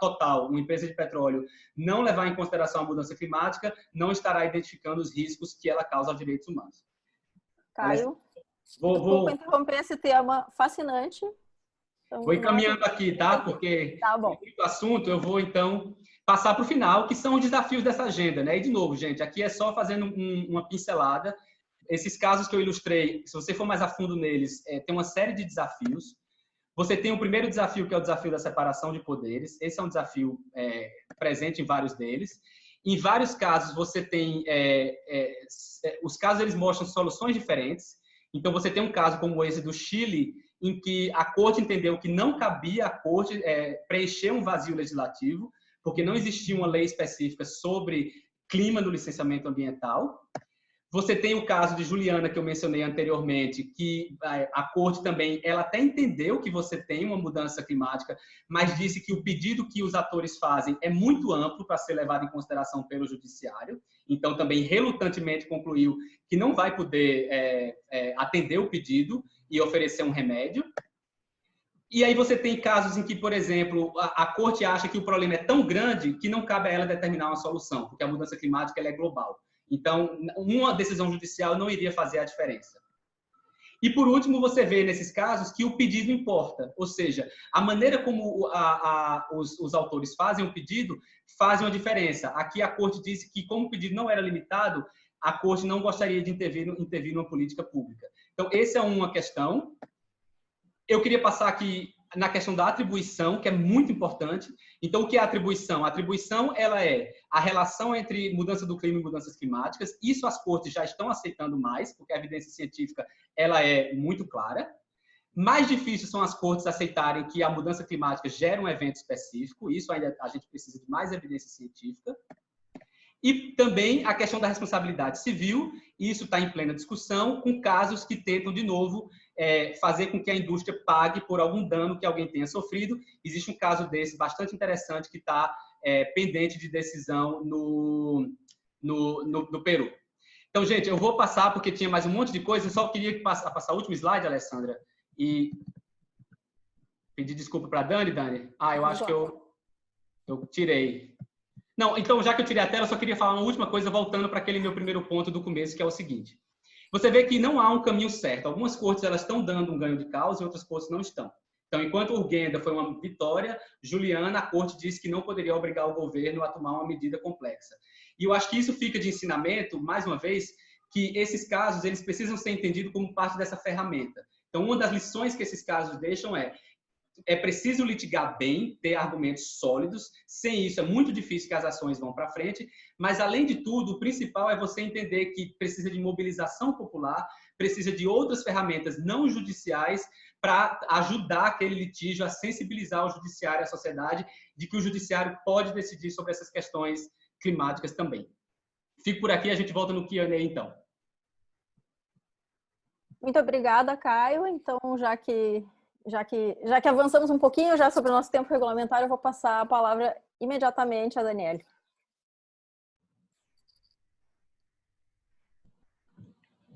Total, uma empresa de petróleo, não levar em consideração a mudança climática, não estará identificando os riscos que ela causa aos direitos humanos. Caio, desculpa interromper esse tema fascinante. Então, vou encaminhando aqui, tá? Porque tá bom. O assunto eu vou, então, passar para o final, que são os desafios dessa agenda, né? E, de novo, gente, aqui é só fazendo uma pincelada. Esses casos que eu ilustrei, se você for mais a fundo neles, tem uma série de desafios. Você tem o primeiro desafio, que é o desafio da separação de poderes. Esse é um desafio presente em vários deles. Em vários casos, você tem... os casos, eles mostram soluções diferentes. Então, você tem um caso como esse do Chile, em que a Corte entendeu que não cabia a Corte preencher um vazio legislativo, porque não existia uma lei específica sobre clima no licenciamento ambiental. Você tem o caso de Juliana, que eu mencionei anteriormente, que a Corte também, ela até entendeu que você tem uma mudança climática, mas disse que o pedido que os atores fazem é muito amplo para ser levado em consideração pelo judiciário. Então, também relutantemente concluiu que não vai poder atender o pedido e oferecer um remédio. E aí você tem casos em que, por exemplo, a Corte acha que o problema é tão grande que não cabe a ela determinar uma solução, porque a mudança climática ela é global. Então, uma decisão judicial não iria fazer a diferença. E, por último, você vê nesses casos que o pedido importa, ou seja, a maneira como os autores fazem o pedido faz uma diferença. Aqui a Corte disse que, como o pedido não era limitado, a Corte não gostaria de intervir numa política pública. Então, essa é uma questão. Eu queria passar aqui na questão da atribuição, que é muito importante. Então, o que é a atribuição? A atribuição ela é a relação entre mudança do clima e mudanças climáticas. Isso as cortes já estão aceitando mais, porque a evidência científica ela é muito clara. Mais difícil são as cortes aceitarem que a mudança climática gera um evento específico. Isso ainda a gente precisa de mais evidência científica. E também a questão da responsabilidade civil, isso está em plena discussão, com casos que tentam, de novo, fazer com que a indústria pague por algum dano que alguém tenha sofrido. Existe um caso desse bastante interessante que está pendente de decisão no Peru. Então, gente, eu vou passar, porque tinha mais um monte de coisa, eu só queria passar o último slide, Alessandra, e pedir desculpa para Dani. Eu acho que eu Eu tirei. Não, então, já que eu tirei a tela, eu só queria falar uma última coisa, voltando para aquele meu primeiro ponto do começo, que é o seguinte. Você vê que não há um caminho certo. Algumas cortes elas estão dando um ganho de causa e outras cortes não estão. Então, enquanto Urgenda foi uma vitória, Juliana, a corte disse que não poderia obrigar o governo a tomar uma medida complexa. E eu acho que isso fica de ensinamento, mais uma vez, que esses casos eles precisam ser entendidos como parte dessa ferramenta. Então, uma das lições que esses casos deixam é preciso litigar bem, ter argumentos sólidos. Sem isso, é muito difícil que as ações vão para frente. Mas, além de tudo, o principal é você entender que precisa de mobilização popular, precisa de outras ferramentas não judiciais para ajudar aquele litígio a sensibilizar o judiciário e a sociedade de que o judiciário pode decidir sobre essas questões climáticas também. Fico por aqui, a gente volta no Q&A, então. Muito obrigada, Caio. Então, já que avançamos um pouquinho já sobre o nosso tempo regulamentar, eu vou passar a palavra imediatamente a Daniele.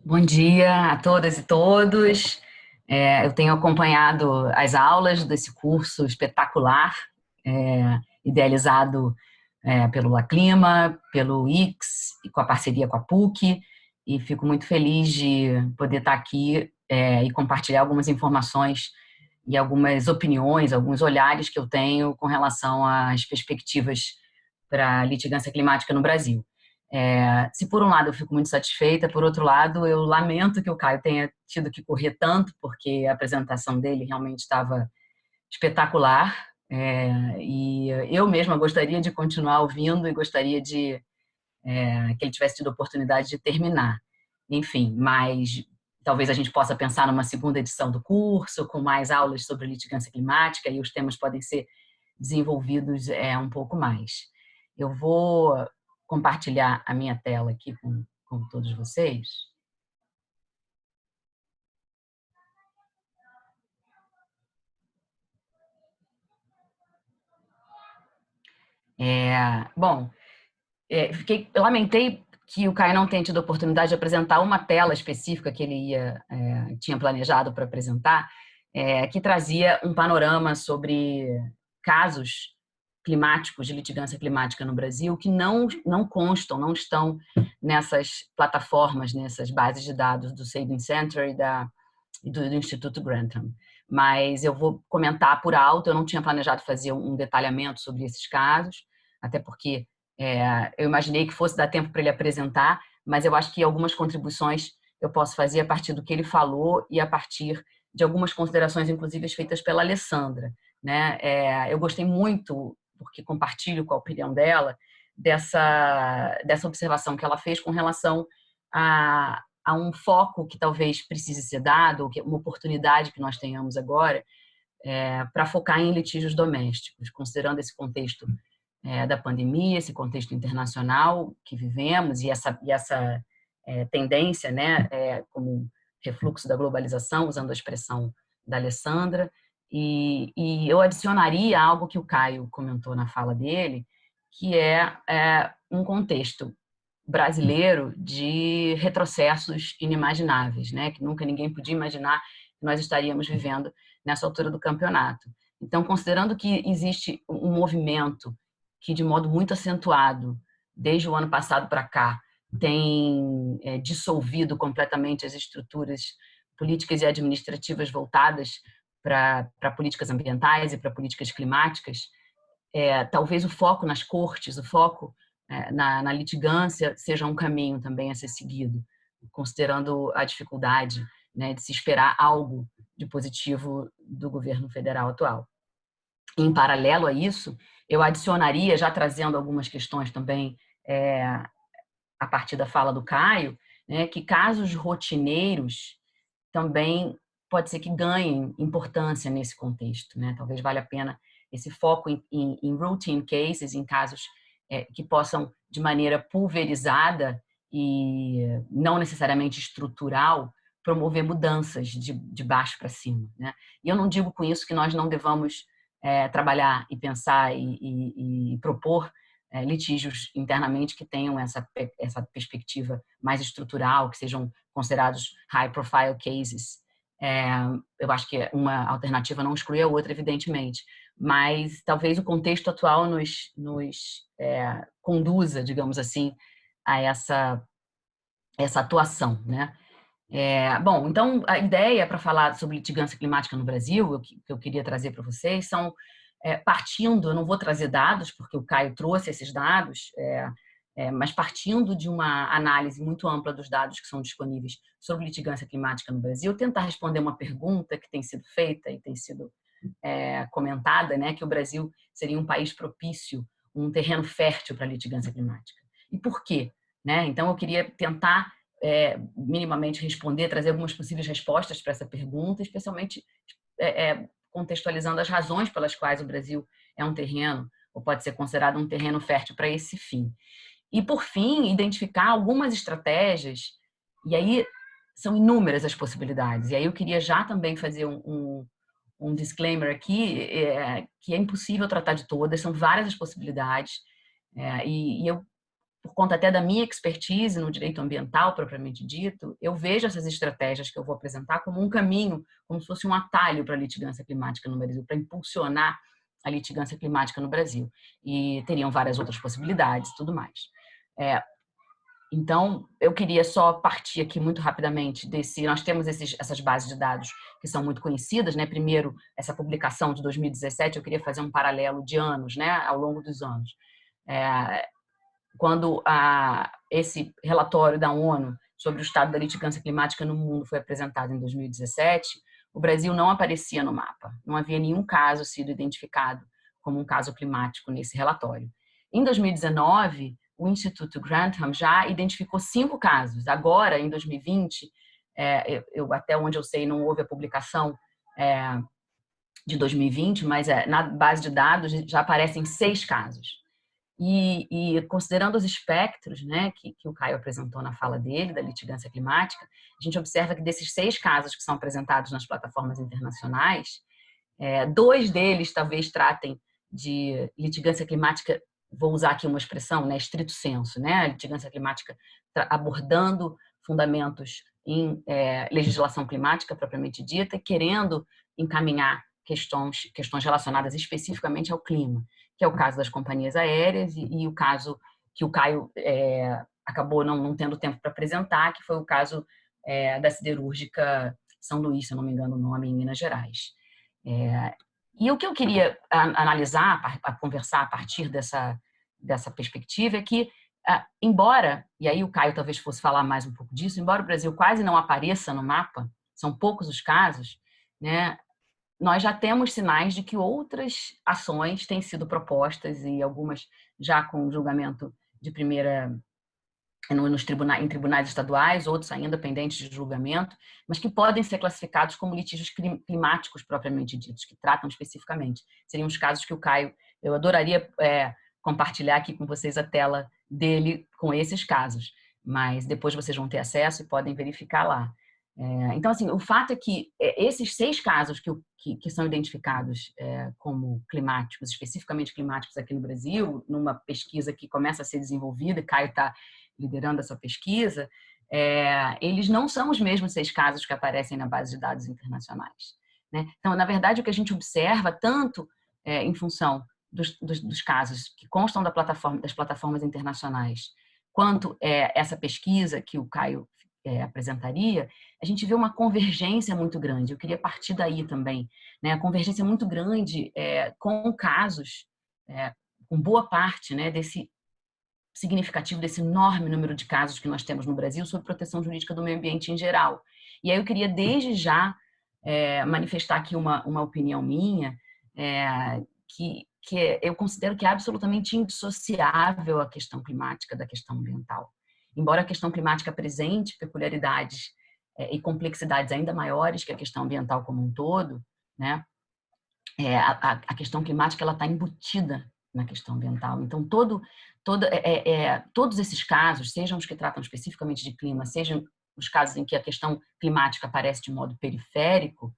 Bom dia a todas e todos. Eu tenho acompanhado as aulas desse curso espetacular, idealizado pelo Laclima, pelo IX e com a parceria com a PUC, e fico muito feliz de poder estar aqui e compartilhar algumas informações e algumas opiniões, alguns olhares que eu tenho com relação às perspectivas para a litigância climática no Brasil. Se por um lado eu fico muito satisfeita, por outro lado eu lamento que o Caio tenha tido que correr tanto, porque a apresentação dele realmente estava espetacular, e eu mesma gostaria de continuar ouvindo e gostaria de que ele tivesse tido a oportunidade de terminar. Enfim, mas talvez a gente possa pensar numa segunda edição do curso, com mais aulas sobre litigância climática, e os temas podem ser desenvolvidos um pouco mais. Eu vou compartilhar a minha tela aqui com todos vocês. Eu lamentei que o Caio não tenha tido a oportunidade de apresentar uma tela específica que ele tinha planejado para apresentar, que trazia um panorama sobre casos climáticos, de litigância climática no Brasil, que não constam, não estão nessas plataformas, nessas bases de dados do Sabin Center e do Instituto Grantham. Mas eu vou comentar por alto, eu não tinha planejado fazer um detalhamento sobre esses casos, até porque eu imaginei que fosse dar tempo para ele apresentar, mas eu acho que algumas contribuições eu posso fazer a partir do que ele falou e a partir de algumas considerações, inclusive, feitas pela Alessandra, né? Eu gostei muito, porque compartilho com a opinião dela, dessa observação que ela fez com relação a um foco que talvez precise ser dado, ou que uma oportunidade que nós tenhamos agora, para focar em litígios domésticos, considerando esse contexto da pandemia, esse contexto internacional que vivemos e essa tendência, né, como refluxo da globalização, usando a expressão da Alessandra. E eu adicionaria algo que o Caio comentou na fala dele, que é um contexto brasileiro de retrocessos inimagináveis, né, que nunca ninguém podia imaginar que nós estaríamos vivendo nessa altura do campeonato. Então, considerando que existe um movimento que, de modo muito acentuado, desde o ano passado para cá, tem dissolvido completamente as estruturas políticas e administrativas voltadas para políticas ambientais e para políticas climáticas, talvez o foco nas cortes, o foco na litigância seja um caminho também a ser seguido, considerando a dificuldade, né, de se esperar algo de positivo do governo federal atual. Em paralelo a isso, eu adicionaria, já trazendo algumas questões também a partir da fala do Caio, né, que casos rotineiros também pode ser que ganhem importância nesse contexto, né? Talvez valha a pena esse foco em routine cases, em casos que possam, de maneira pulverizada e não necessariamente estrutural, promover mudanças de baixo para cima, né? E eu não digo com isso que nós não devamos trabalhar e pensar e propor litígios internamente que tenham essa perspectiva mais estrutural, que sejam considerados high profile cases. Eu acho que uma alternativa não exclui a outra, evidentemente, mas talvez o contexto atual nos conduza, digamos assim, a essa atuação, né? Bom, então a ideia para falar sobre litigância climática no Brasil, que eu queria trazer para vocês, são partindo, eu não vou trazer dados, porque o Caio trouxe esses dados, mas partindo de uma análise muito ampla dos dados que são disponíveis sobre litigância climática no Brasil, tentar responder uma pergunta que tem sido feita e tem sido comentada, né, que o Brasil seria um país propício, um terreno fértil para a litigância climática. E por quê? Né? Então, eu queria tentar minimamente responder, trazer algumas possíveis respostas para essa pergunta, especialmente contextualizando as razões pelas quais o Brasil é um terreno, ou pode ser considerado um terreno fértil para esse fim. E, por fim, identificar algumas estratégias, e aí são inúmeras as possibilidades. E aí eu queria já também fazer um disclaimer aqui, que é impossível tratar de todas, são várias as possibilidades, e eu, por conta até da minha expertise no direito ambiental, propriamente dito, eu vejo essas estratégias que eu vou apresentar como um caminho, como se fosse um atalho para a litigância climática no Brasil, para impulsionar a litigância climática no Brasil. E teriam várias outras possibilidades e tudo mais. Então, eu queria só partir aqui muito rapidamente nós temos essas bases de dados que são muito conhecidas, né? Primeiro, essa publicação de 2017, eu queria fazer um paralelo de anos, né? Ao longo dos anos. Quando esse relatório da ONU sobre o estado da litigância climática no mundo foi apresentado em 2017, o Brasil não aparecia no mapa. Não havia nenhum caso sido identificado como um caso climático nesse relatório. Em 2019, o Instituto Grantham já identificou 5 casos. Agora, em 2020, até onde eu sei, não houve a publicação de 2020, mas na base de dados já aparecem 6 casos. E considerando os espectros, né, que o Caio apresentou na fala dele, da litigância climática, a gente observa que desses 6 casos que são apresentados nas plataformas internacionais, 2 deles talvez tratem de litigância climática, vou usar aqui uma expressão, né, estrito sensu, né, a litigância climática abordando fundamentos em legislação climática propriamente dita, querendo encaminhar questões relacionadas especificamente ao clima, que é o caso das companhias aéreas e o caso que o Caio acabou não tendo tempo para apresentar, que foi o caso da siderúrgica São Luís, se eu não me engano o nome, em Minas Gerais. E o que eu queria analisar, conversar a partir dessa perspectiva é que, embora, e aí o Caio talvez fosse falar mais um pouco disso, embora o Brasil quase não apareça no mapa, são poucos os casos, né, nós já temos sinais de que outras ações têm sido propostas e algumas já com julgamento de primeira em tribunais estaduais, outros ainda pendentes de julgamento, mas que podem ser classificados como litígios climáticos propriamente ditos, que tratam especificamente. Seriam os casos que o Caio, eu adoraria compartilhar aqui com vocês a tela dele com esses casos, mas depois vocês vão ter acesso e podem verificar lá. Então, assim, o fato é que esses 6 casos que são identificados como climáticos, especificamente climáticos aqui no Brasil, numa pesquisa que começa a ser desenvolvida, Caio está liderando essa pesquisa, eles não são os mesmos 6 casos que aparecem na base de dados internacionais, né? Então, na verdade, o que a gente observa, tanto em função dos casos que constam das plataformas internacionais, quanto essa pesquisa que o Caio apresentaria, a gente vê uma convergência muito grande. Eu queria partir daí também, né? A convergência muito grande com casos, com boa parte, né, desse significativo, desse enorme número de casos que nós temos no Brasil sobre proteção jurídica do meio ambiente em geral. E aí eu queria, desde já, manifestar aqui uma opinião minha, que eu considero que é absolutamente indissociável a questão climática da questão ambiental. Embora a questão climática apresente peculiaridades e complexidades ainda maiores que a questão ambiental como um todo, né? A questão climática ela está embutida na questão ambiental. Então, todos esses casos, sejam os que tratam especificamente de clima, sejam os casos em que a questão climática aparece de modo periférico,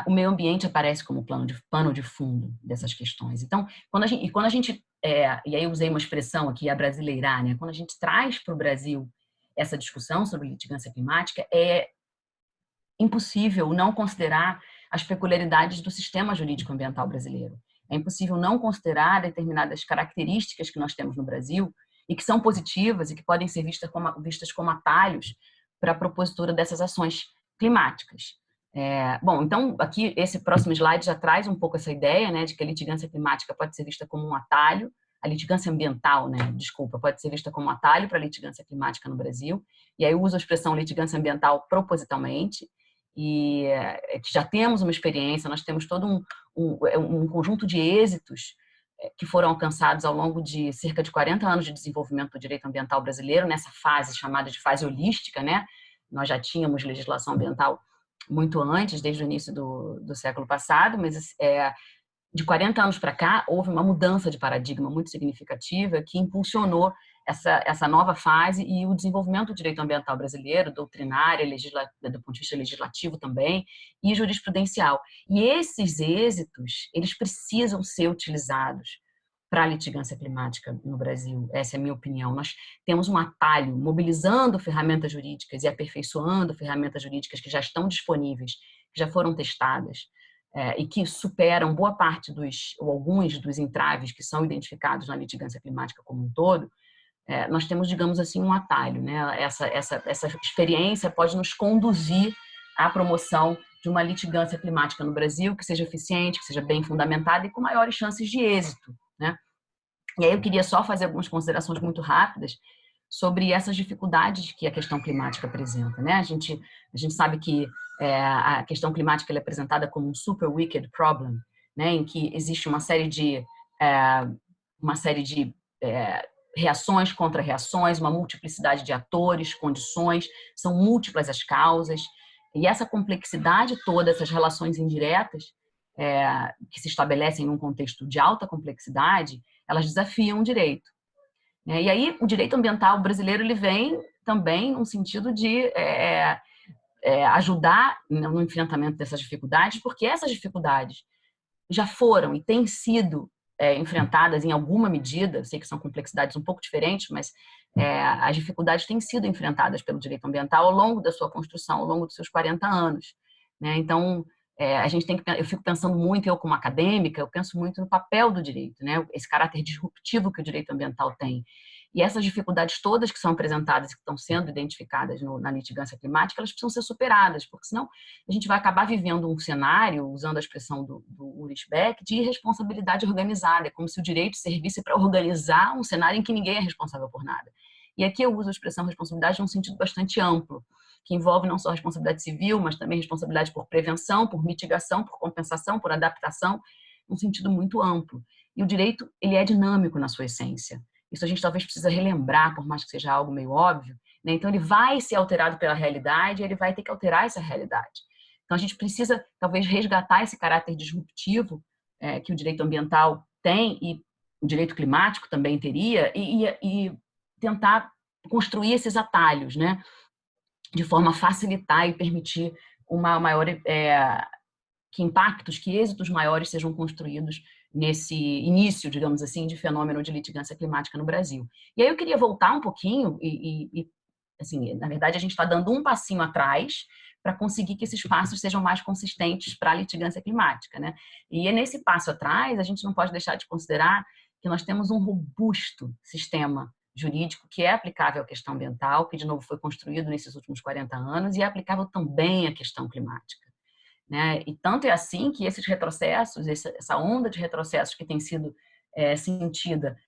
o meio ambiente aparece como pano de fundo dessas questões. Então, quando a gente e aí eu usei uma expressão aqui, abrasileirar, né? Quando a gente traz para o Brasil essa discussão sobre litigância climática, é impossível não considerar as peculiaridades do sistema jurídico ambiental brasileiro. É impossível não considerar determinadas características que nós temos no Brasil e que são positivas e que podem ser vistas como atalhos para a propositura dessas ações climáticas. Bom, então, aqui, esse próximo slide já traz um pouco essa ideia, né, de que a litigância climática pode ser vista como um atalho, a litigância ambiental, né, desculpa, pode ser vista como um atalho para a litigância climática no Brasil, e aí eu uso a expressão litigância ambiental propositalmente, e que já temos uma experiência, nós temos todo um conjunto de êxitos que foram alcançados ao longo de cerca de 40 anos de desenvolvimento do direito ambiental brasileiro, nessa fase chamada de fase holística, né? Nós já tínhamos legislação ambiental muito antes, desde o início do século passado, mas de 40 anos para cá, houve uma mudança de paradigma muito significativa que impulsionou essa nova fase e o desenvolvimento do direito ambiental brasileiro, doutrinário, do ponto de vista legislativo também, e jurisprudencial. E esses êxitos, eles precisam ser utilizados para a litigância climática no Brasil. Essa é a minha opinião. Nós temos um atalho, mobilizando ferramentas jurídicas e aperfeiçoando ferramentas jurídicas que já estão disponíveis, que já foram testadas, e que superam boa parte ou alguns dos entraves que são identificados na litigância climática como um todo. Nós temos, digamos assim, um atalho, né? Essa experiência pode nos conduzir à promoção de uma litigância climática no Brasil que seja eficiente, que seja bem fundamentada e com maiores chances de êxito, né? E aí eu queria só fazer algumas considerações muito rápidas sobre essas dificuldades que a questão climática apresenta, né? A gente sabe que a questão climática é apresentada como um super wicked problem, né? Em que existe uma série de reações contra reações, uma multiplicidade de atores, condições, são múltiplas as causas, e essa complexidade toda, essas relações indiretas que se estabelecem num contexto de alta complexidade, elas desafiam o direito. E aí o direito ambiental brasileiro ele vem também num sentido de ajudar no enfrentamento dessas dificuldades, porque essas dificuldades já foram e têm sido enfrentadas em alguma medida, sei que são complexidades um pouco diferentes, mas as dificuldades têm sido enfrentadas pelo direito ambiental ao longo da sua construção, ao longo dos seus 40 anos. Né? Então, eu fico pensando muito, eu como acadêmica, eu penso muito no papel do direito, né? Esse caráter disruptivo que o direito ambiental tem. E essas dificuldades todas que são apresentadas e que estão sendo identificadas na litigância climática, elas precisam ser superadas, porque senão a gente vai acabar vivendo um cenário, usando a expressão do Ulrich Beck, de irresponsabilidade organizada. É como se o direito servisse para organizar um cenário em que ninguém é responsável por nada. E aqui eu uso a expressão responsabilidade num sentido bastante amplo, que envolve não só responsabilidade civil, mas também responsabilidade por prevenção, por mitigação, por compensação, por adaptação, num sentido muito amplo. E o direito, ele é dinâmico na sua essência. Isso a gente talvez precisa relembrar, por mais que seja algo meio óbvio, né? Então ele vai ser alterado pela realidade, ele vai ter que alterar essa realidade. Então a gente precisa talvez resgatar esse caráter disruptivo que o direito ambiental tem e o direito climático também teria e tentar construir esses atalhos, né? De forma a facilitar e permitir uma maior que impactos, que êxitos maiores sejam construídos nesse início, digamos assim, de fenômeno de litigância climática no Brasil. E aí eu queria voltar um pouquinho assim, na verdade, a gente está dando um passinho atrás para conseguir que esses passos sejam mais consistentes para a litigância climática, né? E nesse passo atrás, a gente não pode deixar de considerar que nós temos um robusto sistema jurídico que é aplicável à questão ambiental, que, de novo, foi construído nesses últimos 40 anos e é aplicável também à questão climática. Né? E tanto é assim que esses retrocessos, essa onda de retrocessos que tem sido sentida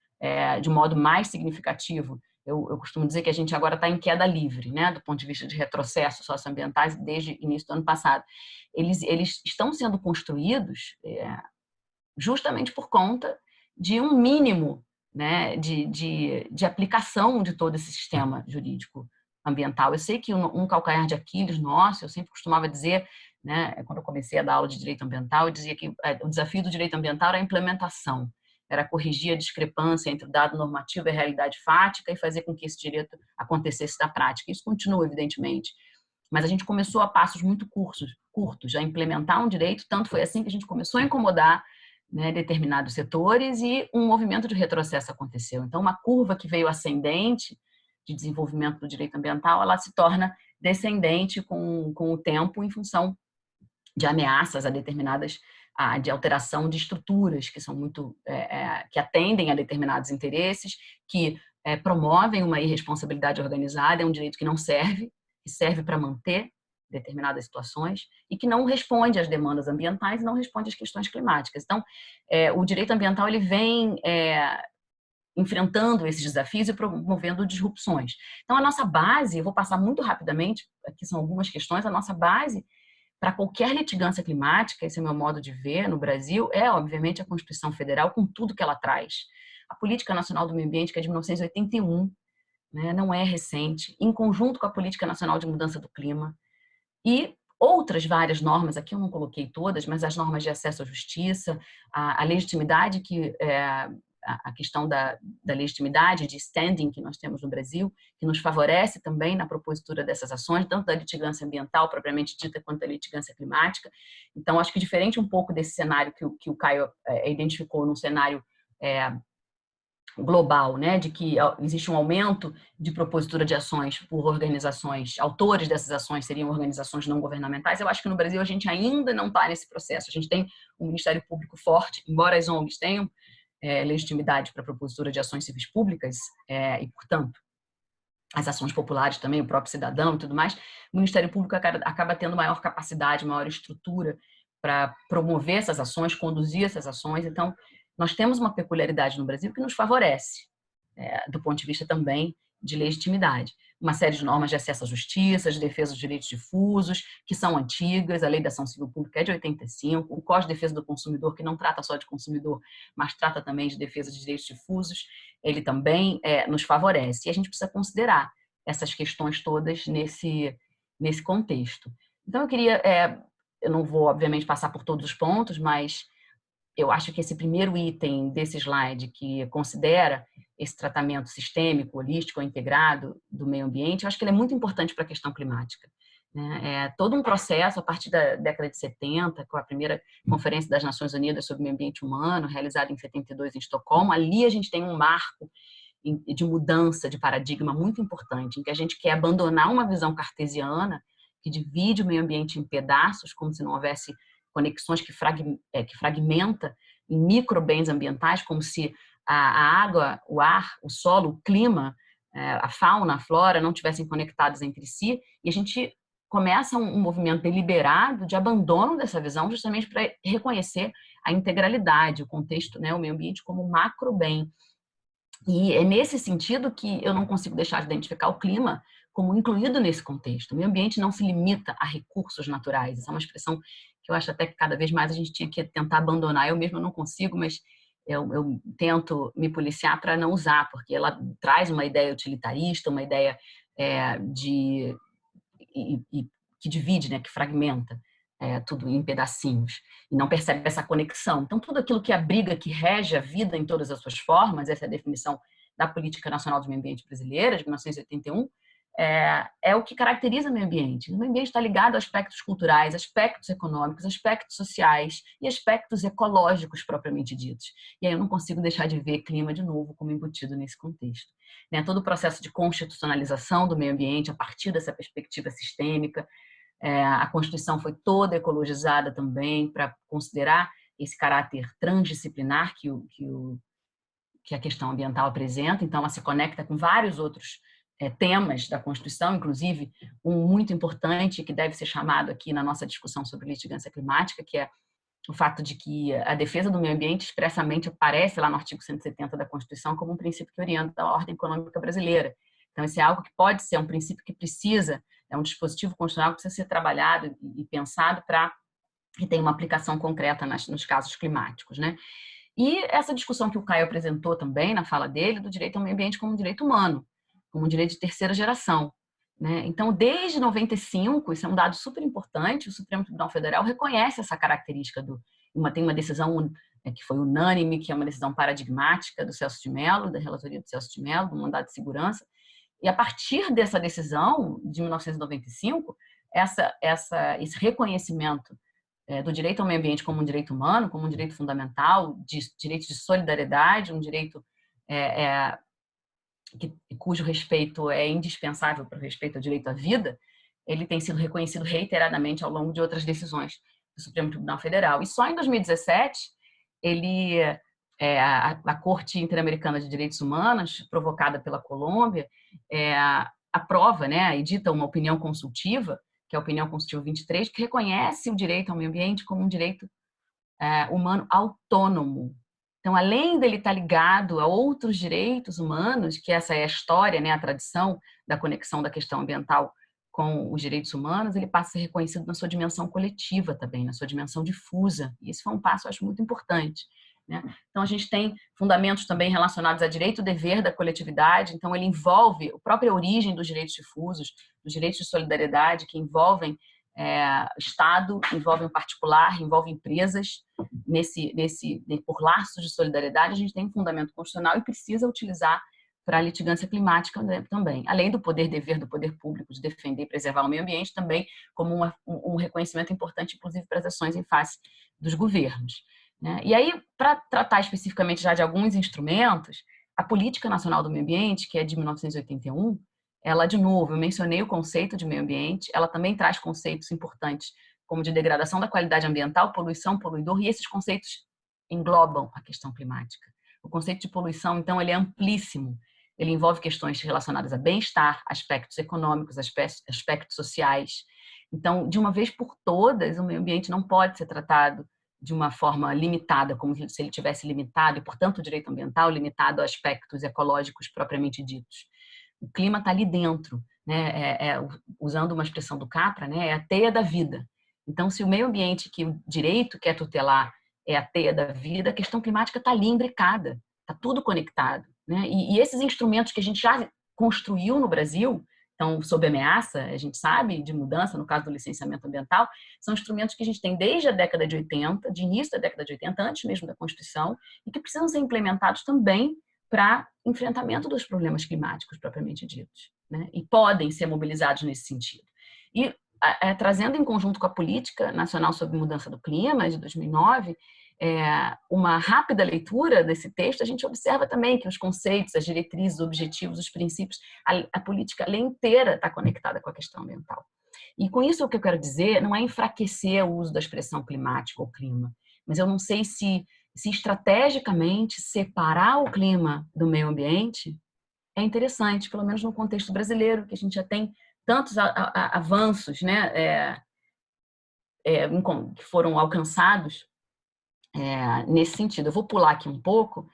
de modo mais significativo, eu costumo dizer que a gente agora está em queda livre, né? Do ponto de vista de retrocessos socioambientais desde o início do ano passado. Eles estão sendo construídos justamente por conta de um mínimo, né, de aplicação de todo esse sistema jurídico ambiental. Eu sei que um calcanhar de Aquiles nosso, eu sempre costumava dizer, né, quando eu comecei a dar aula de direito ambiental, eu dizia que o desafio do direito ambiental era a implementação, era corrigir a discrepância entre o dado normativo e a realidade fática e fazer com que esse direito acontecesse na prática. Isso continua, evidentemente, mas a gente começou a passos muito curtos a implementar um direito, tanto foi assim que a gente começou a incomodar, né, determinados setores e um movimento de retrocesso aconteceu. Então, uma curva que veio ascendente de desenvolvimento do direito ambiental, ela se torna descendente com o tempo em função de ameaças a determinadas, de alteração de estruturas que são muito, que atendem a determinados interesses, que promovem uma irresponsabilidade organizada, é um direito que não serve, que serve para manter determinadas situações e que não responde às demandas ambientais e não responde às questões climáticas. Então, o direito ambiental ele vem enfrentando esses desafios e promovendo disrupções. Então, a nossa base, eu vou passar muito rapidamente, aqui são algumas questões, a nossa base para qualquer litigância climática, esse é o meu modo de ver no Brasil, é, obviamente, a Constituição Federal com tudo que ela traz. A Política Nacional do Meio Ambiente, que é de 1981, né, não é recente, em conjunto com a Política Nacional de Mudança do Clima, e outras várias normas, aqui eu não coloquei todas, mas as normas de acesso à justiça, a legitimidade que a questão da legitimidade de standing que nós temos no Brasil, que nos favorece também na propositura dessas ações, tanto da litigância ambiental propriamente dita, quanto da litigância climática. Então, acho que diferente um pouco desse cenário que o Caio identificou num cenário global, né, de que existe um aumento de propositura de ações por organizações, autores dessas ações seriam organizações não governamentais, eu acho que no Brasil a gente ainda não está nesse processo. A gente tem um Ministério Público forte, embora as ONGs tenham legitimidade para a propositura de ações civis públicas e, portanto, as ações populares também, o próprio cidadão e tudo mais, o Ministério Público acaba tendo maior capacidade, maior estrutura para promover essas ações, conduzir essas ações. Então, nós temos uma peculiaridade no Brasil que nos favorece, do ponto de vista também de legitimidade. Uma série de normas de acesso à justiça, de defesa dos direitos difusos, que são antigas, a Lei da Ação Civil Pública é de 85, o Código de Defesa do Consumidor, que não trata só de consumidor, mas trata também de defesa de direitos difusos, ele também nos favorece. E a gente precisa considerar essas questões todas nesse contexto. Então, eu não vou, obviamente, passar por todos os pontos, mas eu acho que esse primeiro item desse slide, que considera esse tratamento sistêmico, holístico, integrado do meio ambiente, eu acho que ele é muito importante para a questão climática. É todo um processo, a partir da década de 70, com a primeira Conferência das Nações Unidas sobre o Meio Ambiente Humano, realizada em 72 em Estocolmo, ali a gente tem um marco de mudança de paradigma muito importante, em que a gente quer abandonar uma visão cartesiana que divide o meio ambiente em pedaços, como se não houvesse conexões que fragmenta em microbens ambientais, como se a água, o ar, o solo, o clima, a fauna, a flora não tivessem conectados entre si, e a gente começa um movimento deliberado de abandono dessa visão, justamente para reconhecer a integralidade, o contexto, né, o meio ambiente como um macro-bem. E é nesse sentido que eu não consigo deixar de identificar o clima como incluído nesse contexto. O meio ambiente não se limita a recursos naturais. Essa é uma expressão que eu acho até que cada vez mais a gente tinha que tentar abandonar. Eu mesma não consigo, mas eu tento me policiar para não usar, porque ela traz uma ideia utilitarista, uma ideia que divide, né, que fragmenta tudo em pedacinhos, e não percebe essa conexão. Então, tudo aquilo que abriga, que rege a vida em todas as suas formas, essa é a definição da Política Nacional do Meio Ambiente Brasileira, de 1981, é o que caracteriza o meio ambiente. O meio ambiente está ligado a aspectos culturais, aspectos econômicos, aspectos sociais e aspectos ecológicos propriamente ditos. E aí eu não consigo deixar de ver clima de novo como embutido nesse contexto. Todo o processo de constitucionalização do meio ambiente a partir dessa perspectiva sistêmica, a Constituição foi toda ecologizada também para considerar esse caráter transdisciplinar que a questão ambiental apresenta. Então, ela se conecta com vários outros temas da Constituição, inclusive um muito importante que deve ser chamado aqui na nossa discussão sobre litigância climática, que é o fato de que a defesa do meio ambiente expressamente aparece lá no artigo 170 da Constituição como um princípio que orienta a ordem econômica brasileira. Então, esse é algo que pode ser um princípio que precisa, é um dispositivo constitucional que precisa ser trabalhado e pensado para que tenha uma aplicação concreta nos casos climáticos, né? E essa discussão que o Caio apresentou também na fala dele, do direito ao meio ambiente como um direito humano, como um direito de terceira geração, né? Então, desde 95, isso é um dado super importante, o Supremo Tribunal Federal reconhece essa característica tem uma decisão que foi unânime, que é uma decisão paradigmática do Celso de Mello, da relatoria do Celso de Mello, do mandado de segurança. E a partir dessa decisão de 1995, esse reconhecimento do direito ao meio ambiente como um direito humano, como um direito fundamental, direito de solidariedade, um direito cujo respeito é indispensável para o respeito ao direito à vida, ele tem sido reconhecido reiteradamente ao longo de outras decisões do Supremo Tribunal Federal. E só em 2017, a Corte Interamericana de Direitos Humanos, provocada pela Colômbia, aprova, né, edita uma opinião consultiva, que é a opinião consultiva 23, que reconhece o direito ao meio ambiente como um direito humano autônomo. Então, além dele estar ligado a outros direitos humanos, que essa é a história, né, a tradição da conexão da questão ambiental com os direitos humanos, ele passa a ser reconhecido na sua dimensão coletiva também, na sua dimensão difusa. E esse foi um passo, eu acho, muito importante, né? Então, a gente tem fundamentos também relacionados a direito e dever da coletividade. Então, ele envolve a própria origem dos direitos difusos, dos direitos de solidariedade, que envolvem Estado, envolvem o particular, envolvem empresas. Por laços de solidariedade, a gente tem um fundamento constitucional e precisa utilizar para a litigância climática também, além do poder-dever do poder público de defender e preservar o meio ambiente, também como um reconhecimento importante, inclusive para as ações em face dos governos, né? E aí, para tratar especificamente já de alguns instrumentos, a Política Nacional do Meio Ambiente, que é de 1981, ela, de novo, eu mencionei o conceito de meio ambiente, ela também traz conceitos importantes, como de degradação da qualidade ambiental, poluição, poluidor, e esses conceitos englobam a questão climática. O conceito de poluição, então, ele é amplíssimo. Ele envolve questões relacionadas a bem-estar, aspectos econômicos, aspectos sociais. Então, de uma vez por todas, o meio ambiente não pode ser tratado de uma forma limitada, como se ele tivesse limitado, e, portanto, o direito ambiental limitado a aspectos ecológicos propriamente ditos. O clima está ali dentro, né? Usando uma expressão do Capra, né? É a teia da vida. Então, se o meio ambiente que o direito quer tutelar é a teia da vida, a questão climática está ali imbricada, está tudo conectado, né? E esses instrumentos que a gente já construiu no Brasil, então, sob ameaça, a gente sabe, de mudança, no caso do licenciamento ambiental, são instrumentos que a gente tem desde a década de 80, de início da década de 80, antes mesmo da Constituição, e que precisam ser implementados também para enfrentamento dos problemas climáticos propriamente ditos, né? E podem ser mobilizados nesse sentido. E trazendo em conjunto com a Política Nacional sobre Mudança do Clima, de 2009, uma rápida leitura desse texto, a gente observa também que os conceitos, as diretrizes, os objetivos, os princípios, a política inteira está conectada com a questão ambiental. E com isso o que eu quero dizer não é enfraquecer o uso da expressão climática ou clima, mas eu não sei se estrategicamente separar o clima do meio ambiente é interessante, pelo menos no contexto brasileiro, que a gente já tem tantos avanços, né, que foram alcançados nesse sentido. Eu vou pular aqui um pouco,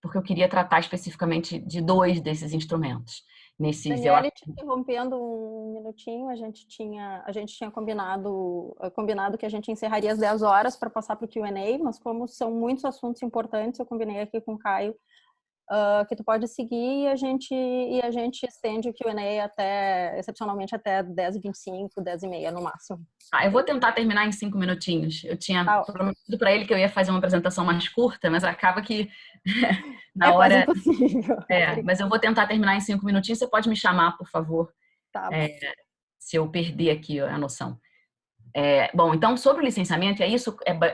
porque eu queria tratar especificamente de dois desses instrumentos. Daniele, te interrompendo um minutinho, a gente tinha combinado que a gente encerraria às 10 horas para passar para o Q&A, mas como são muitos assuntos importantes, eu combinei aqui com o Caio que tu pode seguir e a gente estende o Q&A excepcionalmente até 10h25, 10h30 no máximo. Eu vou tentar terminar em 5 minutinhos. Eu tinha prometido para ele que eu ia fazer uma apresentação mais curta, mas acaba que na hora... quase impossível. Mas eu vou tentar terminar em 5 minutinhos. Você pode me chamar, por favor, se eu perder aqui a noção. Bom, então, sobre o licenciamento,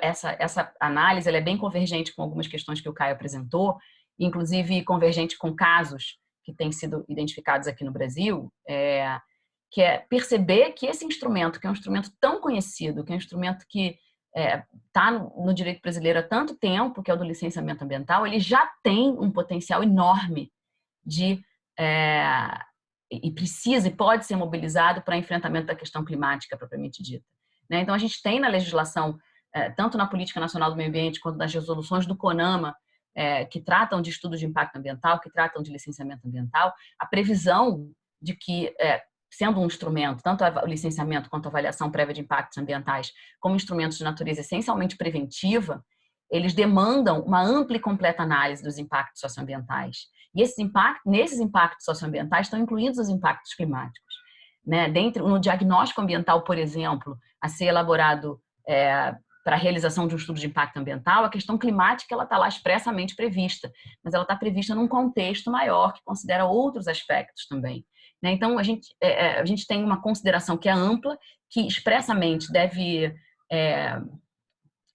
essa análise ela é bem convergente com algumas questões que o Caio apresentou, inclusive convergente com casos que têm sido identificados aqui no Brasil, que é perceber que esse instrumento, que é um instrumento tão conhecido, que é um instrumento que está no direito brasileiro há tanto tempo, que é o do licenciamento ambiental, ele já tem um potencial enorme e precisa e pode ser mobilizado para enfrentamento da questão climática propriamente dita, né? Então, a gente tem na legislação, tanto na Política Nacional do Meio Ambiente, quanto nas resoluções do CONAMA, que tratam de estudos de impacto ambiental, que tratam de licenciamento ambiental, a previsão de que, sendo um instrumento, tanto o licenciamento quanto a avaliação prévia de impactos ambientais, como instrumentos de natureza essencialmente preventiva, eles demandam uma ampla e completa análise dos impactos socioambientais. E nesses impactos socioambientais estão incluídos os impactos climáticos, né? No diagnóstico ambiental, por exemplo, a ser elaborado para a realização de um estudo de impacto ambiental, a questão climática está lá expressamente prevista, mas ela está prevista num contexto maior, que considera outros aspectos também, né? Então, a gente tem uma consideração que é ampla, que expressamente deve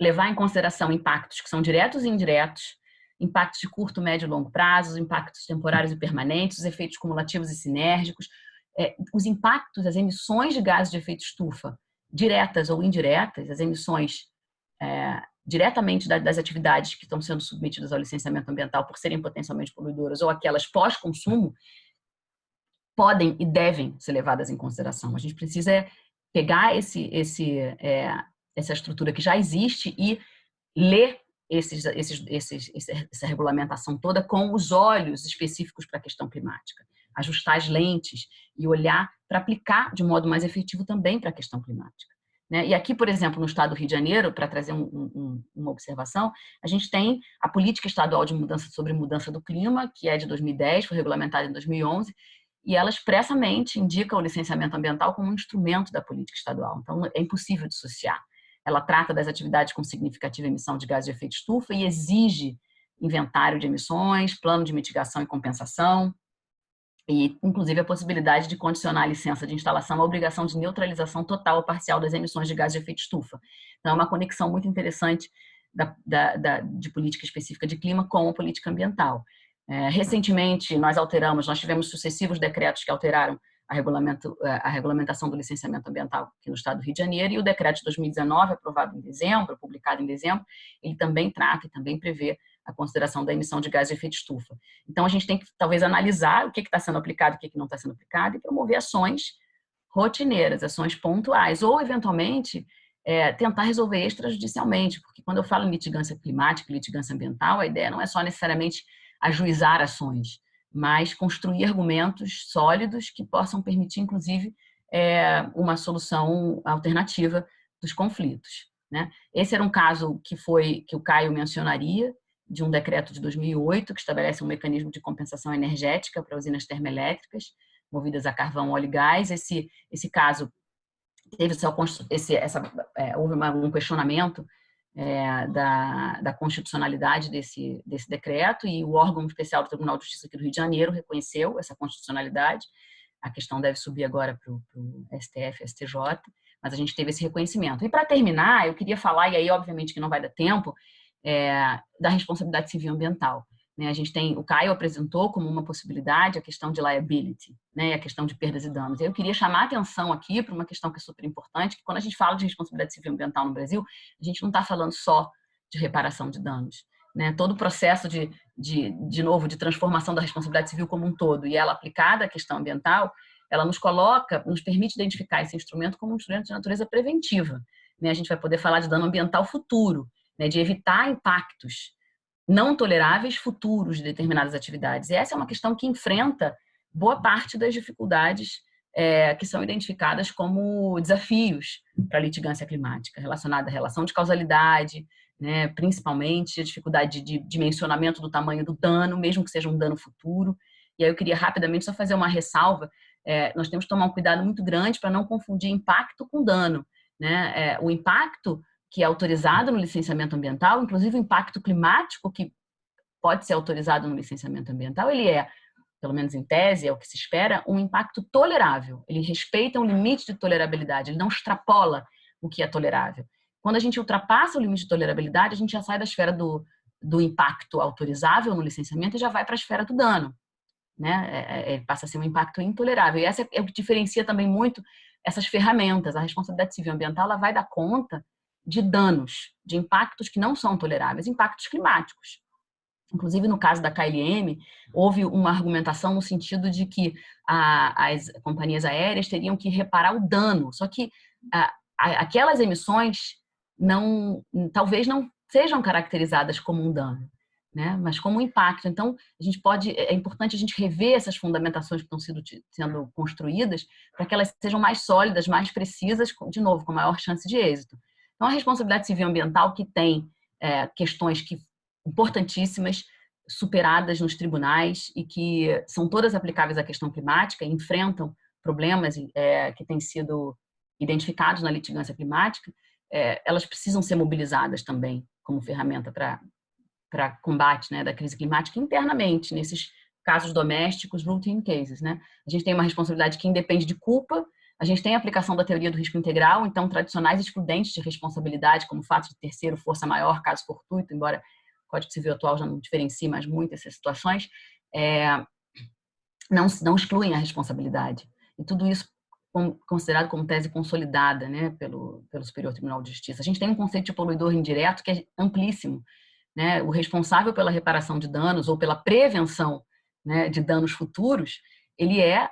levar em consideração impactos que são diretos e indiretos, impactos de curto, médio e longo prazo, impactos temporários e permanentes, os efeitos cumulativos e sinérgicos, os impactos, as emissões de gases de efeito estufa diretas ou indiretas, as emissões diretamente das atividades que estão sendo submetidas ao licenciamento ambiental por serem potencialmente poluidoras ou aquelas pós-consumo, podem e devem ser levadas em consideração. A gente precisa pegar essa estrutura que já existe e ler essa regulamentação toda com os olhos específicos para a questão climática, ajustar as lentes e olhar para aplicar de modo mais efetivo também para a questão climática. Né? E aqui, por exemplo, no estado do Rio de Janeiro, para trazer uma observação, a gente tem a Política Estadual de Mudança sobre Mudança do Clima, que é de 2010, foi regulamentada em 2011, e ela expressamente indica o licenciamento ambiental como um instrumento da política estadual. Então, é impossível dissociar. Ela trata das atividades com significativa emissão de gases de efeito estufa e exige inventário de emissões, plano de mitigação e compensação, e, inclusive, a possibilidade de condicionar a licença de instalação à obrigação de neutralização total ou parcial das emissões de gases de efeito estufa. Então, é uma conexão muito interessante de política específica de clima com a política ambiental. Recentemente, nós tivemos sucessivos decretos que alteraram a regulamentação do licenciamento ambiental aqui no estado do Rio de Janeiro, e o decreto de 2019, aprovado em dezembro, publicado em dezembro, ele também trata e também prevê a consideração da emissão de gases de efeito estufa. Então, a gente tem que, talvez, analisar o que está sendo aplicado, o que não está sendo aplicado, e promover ações rotineiras, ações pontuais, ou, eventualmente, tentar resolver extrajudicialmente, porque quando eu falo em litigância climática e litigância ambiental, a ideia não é só necessariamente ajuizar ações, mas construir argumentos sólidos que possam permitir, inclusive, uma solução alternativa dos conflitos. Né? Esse era um caso que o Caio mencionaria, de um decreto de 2008, que estabelece um mecanismo de compensação energética para usinas termoelétricas movidas a carvão, óleo e gás. Esse caso teve houve um questionamento da constitucionalidade desse decreto, e o órgão especial do Tribunal de Justiça aqui do Rio de Janeiro reconheceu essa constitucionalidade. A questão deve subir agora para o STF, STJ, mas a gente teve esse reconhecimento. E, para terminar, eu queria falar, e aí obviamente que não vai dar tempo, da responsabilidade civil ambiental. Né? O Caio apresentou como uma possibilidade a questão de liability, né? A questão de perdas e danos. Eu queria chamar a atenção aqui para uma questão que é super importante, que quando a gente fala de responsabilidade civil ambiental no Brasil, a gente não está falando só de reparação de danos. Né? Todo o processo de novo, de transformação da responsabilidade civil como um todo, e ela aplicada à questão ambiental, ela nos permite identificar esse instrumento como um instrumento de natureza preventiva. Né? A gente vai poder falar de dano ambiental futuro, né? De evitar impactos não toleráveis futuros de determinadas atividades. E essa é uma questão que enfrenta boa parte das dificuldades que são identificadas como desafios para a litigância climática, relacionada à relação de causalidade, né, principalmente a dificuldade de dimensionamento do tamanho do dano, mesmo que seja um dano futuro. E aí eu queria rapidamente só fazer uma ressalva. Nós temos que tomar um cuidado muito grande para não confundir impacto com dano. Né? O impacto que é autorizado no licenciamento ambiental, inclusive o impacto climático que pode ser autorizado no licenciamento ambiental, ele pelo menos em tese, é o que se espera, um impacto tolerável. Ele respeita um limite de tolerabilidade, ele não extrapola o que é tolerável. Quando a gente ultrapassa o limite de tolerabilidade, a gente já sai da esfera do impacto autorizável no licenciamento e já vai para a esfera do dano. Né? Ele passa a ser um impacto intolerável. E essa é o que diferencia também muito essas ferramentas. A responsabilidade civil ambiental ela vai dar conta de danos, de impactos que não são toleráveis, impactos climáticos. Inclusive, no caso da KLM, houve uma argumentação no sentido de que as companhias aéreas teriam que reparar o dano, só que aquelas emissões talvez não sejam caracterizadas como um dano, né? Mas como um impacto. Então, é importante a gente rever essas fundamentações que estão sendo construídas para que elas sejam mais sólidas, mais precisas, de novo, com maior chance de êxito. Então, a responsabilidade civil ambiental que tem questões importantíssimas, superadas nos tribunais e que são todas aplicáveis à questão climática, enfrentam problemas que têm sido identificados na litigância climática, elas precisam ser mobilizadas também como ferramenta para combate, né, da crise climática internamente, nesses casos domésticos, routine cases. Né? A gente tem uma responsabilidade que independe de culpa, a gente tem a aplicação da teoria do risco integral, então tradicionais excludentes de responsabilidade, como fato de terceiro, força maior, caso fortuito, embora o Código Civil atual já não diferencie mais muito essas situações, não excluem a responsabilidade. E tudo isso considerado como tese consolidada, né, pelo Superior Tribunal de Justiça. A gente tem um conceito de poluidor indireto que é amplíssimo, né? O responsável pela reparação de danos ou pela prevenção, né, de danos futuros, ele é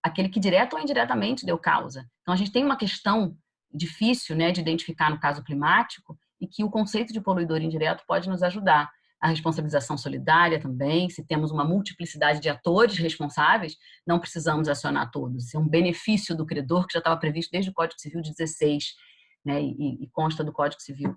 aquele que direto ou indiretamente deu causa. Então, a gente tem uma questão difícil, né, de identificar no caso climático e que o conceito de poluidor indireto pode nos ajudar. A responsabilização solidária também, se temos uma multiplicidade de atores responsáveis, não precisamos acionar todos. Isso é um benefício do credor que já estava previsto desde o Código Civil de 16, né, e consta do Código Civil,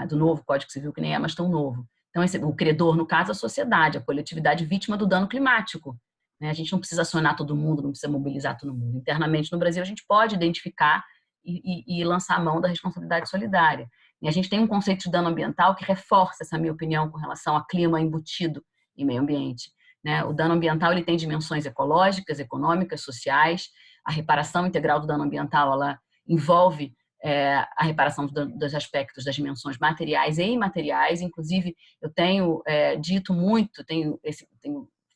do novo Código Civil, que nem é mais tão novo. Então, o credor, no caso, a sociedade, a coletividade vítima do dano climático. Né? A gente não precisa acionar todo mundo, não precisa mobilizar todo mundo. Internamente, no Brasil, a gente pode identificar e lançar a mão da responsabilidade solidária. E a gente tem um conceito de dano ambiental que reforça essa minha opinião com relação a clima embutido em meio ambiente. Né? O dano ambiental ele tem dimensões ecológicas, econômicas, sociais. A reparação integral do dano ambiental ela envolve a reparação dos aspectos das dimensões materiais e imateriais. Inclusive, eu tenho dito muito, tenho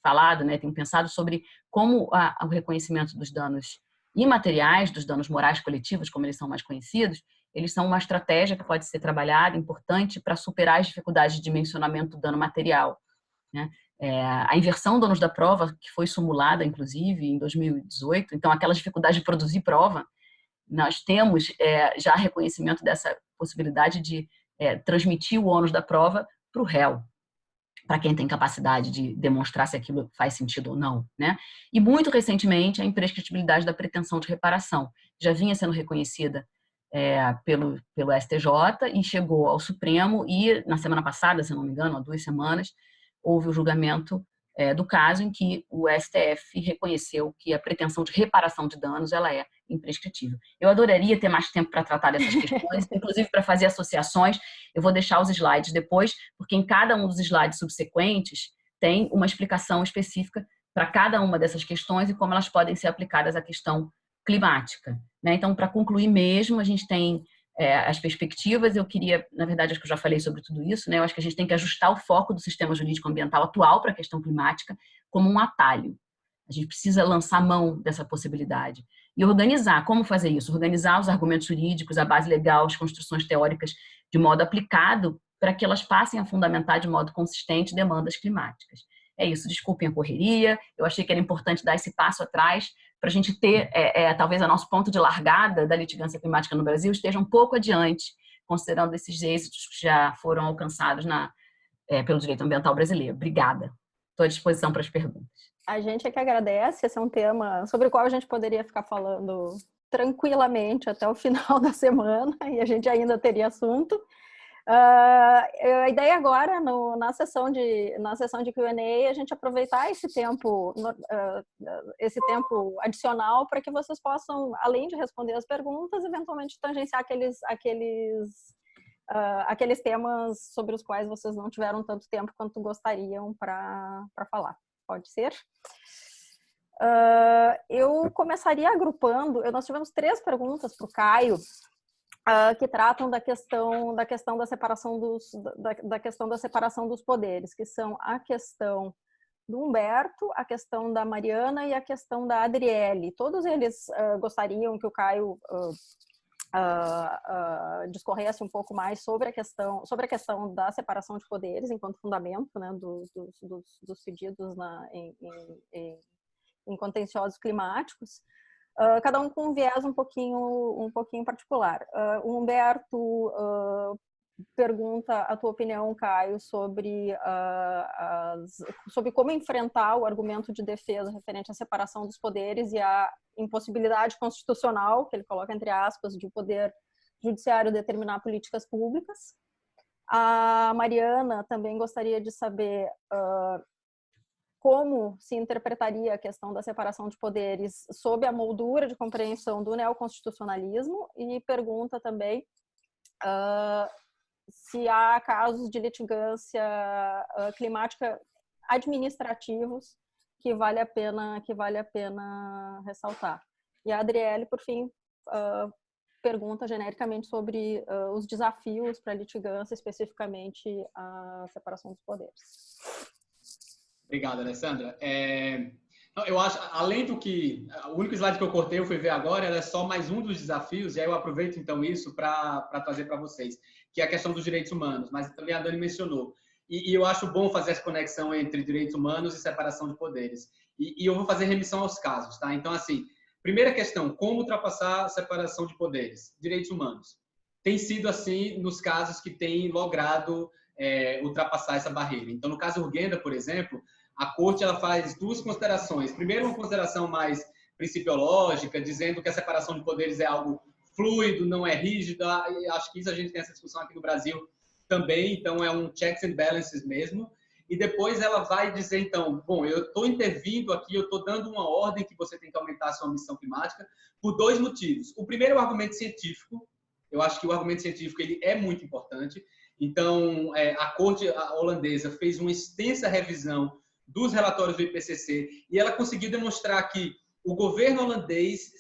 falado, né, tenho pensado sobre como o reconhecimento dos danos imateriais, dos danos morais coletivos, como eles são mais conhecidos, eles são uma estratégia que pode ser trabalhada, importante, para superar as dificuldades de dimensionamento do dano material. Né? A inversão do ônus da prova, que foi simulada, inclusive, em 2018, então aquelas dificuldades de produzir prova, nós temos já reconhecimento dessa possibilidade de transmitir o ônus da prova para o réu, para quem tem capacidade de demonstrar se aquilo faz sentido ou não, né? E muito recentemente a imprescritibilidade da pretensão de reparação já vinha sendo reconhecida pelo STJ e chegou ao Supremo e na semana passada, se não me engano, há 2 semanas, houve o julgamento do caso em que o STF reconheceu que a pretensão de reparação de danos ela é imprescritível. Eu adoraria ter mais tempo para tratar dessas questões, inclusive para fazer associações. Eu vou deixar os slides depois, porque em cada um dos slides subsequentes tem uma explicação específica para cada uma dessas questões e como elas podem ser aplicadas à questão climática. Né? Então, para concluir mesmo, a gente tem as perspectivas. Eu queria, na verdade, acho que eu já falei sobre tudo isso, né? Eu acho que a gente tem que ajustar o foco do sistema jurídico ambiental atual para a questão climática como um atalho. A gente precisa lançar mão dessa possibilidade e organizar. Como fazer isso? Organizar os argumentos jurídicos, a base legal, as construções teóricas de modo aplicado para que elas passem a fundamentar de modo consistente demandas climáticas. É isso, desculpem a correria, eu achei que era importante dar esse passo atrás para a gente ter, talvez, o nosso ponto de largada da litigância climática no Brasil esteja um pouco adiante, considerando esses êxitos que já foram alcançados pelo direito ambiental brasileiro. Obrigada. Estou à disposição para as perguntas. A gente é que agradece. Esse é um tema sobre o qual a gente poderia ficar falando tranquilamente até o final da semana e a gente ainda teria assunto. A ideia agora, na sessão de Q&A, a gente aproveitar esse tempo adicional para que vocês possam, além de responder as perguntas, eventualmente tangenciar aqueles temas sobre os quais vocês não tiveram tanto tempo quanto gostariam para falar. Pode ser? Eu começaria agrupando. Nós tivemos 3 perguntas para o Caio, que tratam da questão da separação dos poderes, que são a questão do Humberto, a questão da Mariana e a questão da Adriele. Todos eles gostariam que o Caio discorresse um pouco mais sobre a questão da separação de poderes enquanto fundamento, né, dos pedidos em contenciosos climáticos. Cada um com um viés um pouquinho particular. O Humberto pergunta a tua opinião, Caio, sobre como enfrentar o argumento de defesa referente à separação dos poderes e à impossibilidade constitucional, que ele coloca entre aspas, de o poder judiciário determinar políticas públicas. A Mariana também gostaria de saber como se interpretaria a questão da separação de poderes sob a moldura de compreensão do neoconstitucionalismo e pergunta também se há casos de litigância climática administrativos que vale a pena ressaltar. E a Adriele, por fim, pergunta genericamente sobre os desafios para a litigância, especificamente a separação dos poderes. Obrigado, Alessandra. Eu acho, além do que, o único slide que eu cortei, eu fui ver agora, era só mais um dos desafios, e aí eu aproveito então isso para trazer para vocês, que é a questão dos direitos humanos, mas também a Dani mencionou. E eu acho bom fazer essa conexão entre direitos humanos e separação de poderes. E eu vou fazer remissão aos casos, tá? Então, assim, primeira questão, como ultrapassar a separação de poderes? Direitos humanos. Tem sido assim nos casos que têm logrado ultrapassar essa barreira. Então, no caso Urguenda, por exemplo, a Corte ela faz duas considerações. Primeiro, uma consideração mais principiológica, dizendo que a separação de poderes é algo fluido, não é rígido. Acho que isso a gente tem essa discussão aqui no Brasil também, então é um checks and balances mesmo. E depois ela vai dizer, então, bom, eu estou intervindo aqui, eu estou dando uma ordem que você tem que aumentar a sua ambição climática por dois motivos. O primeiro é o argumento científico. Eu acho que o argumento científico ele é muito importante. Então, a Corte holandesa fez uma extensa revisão dos relatórios do IPCC e ela conseguiu demonstrar que o governo holandês,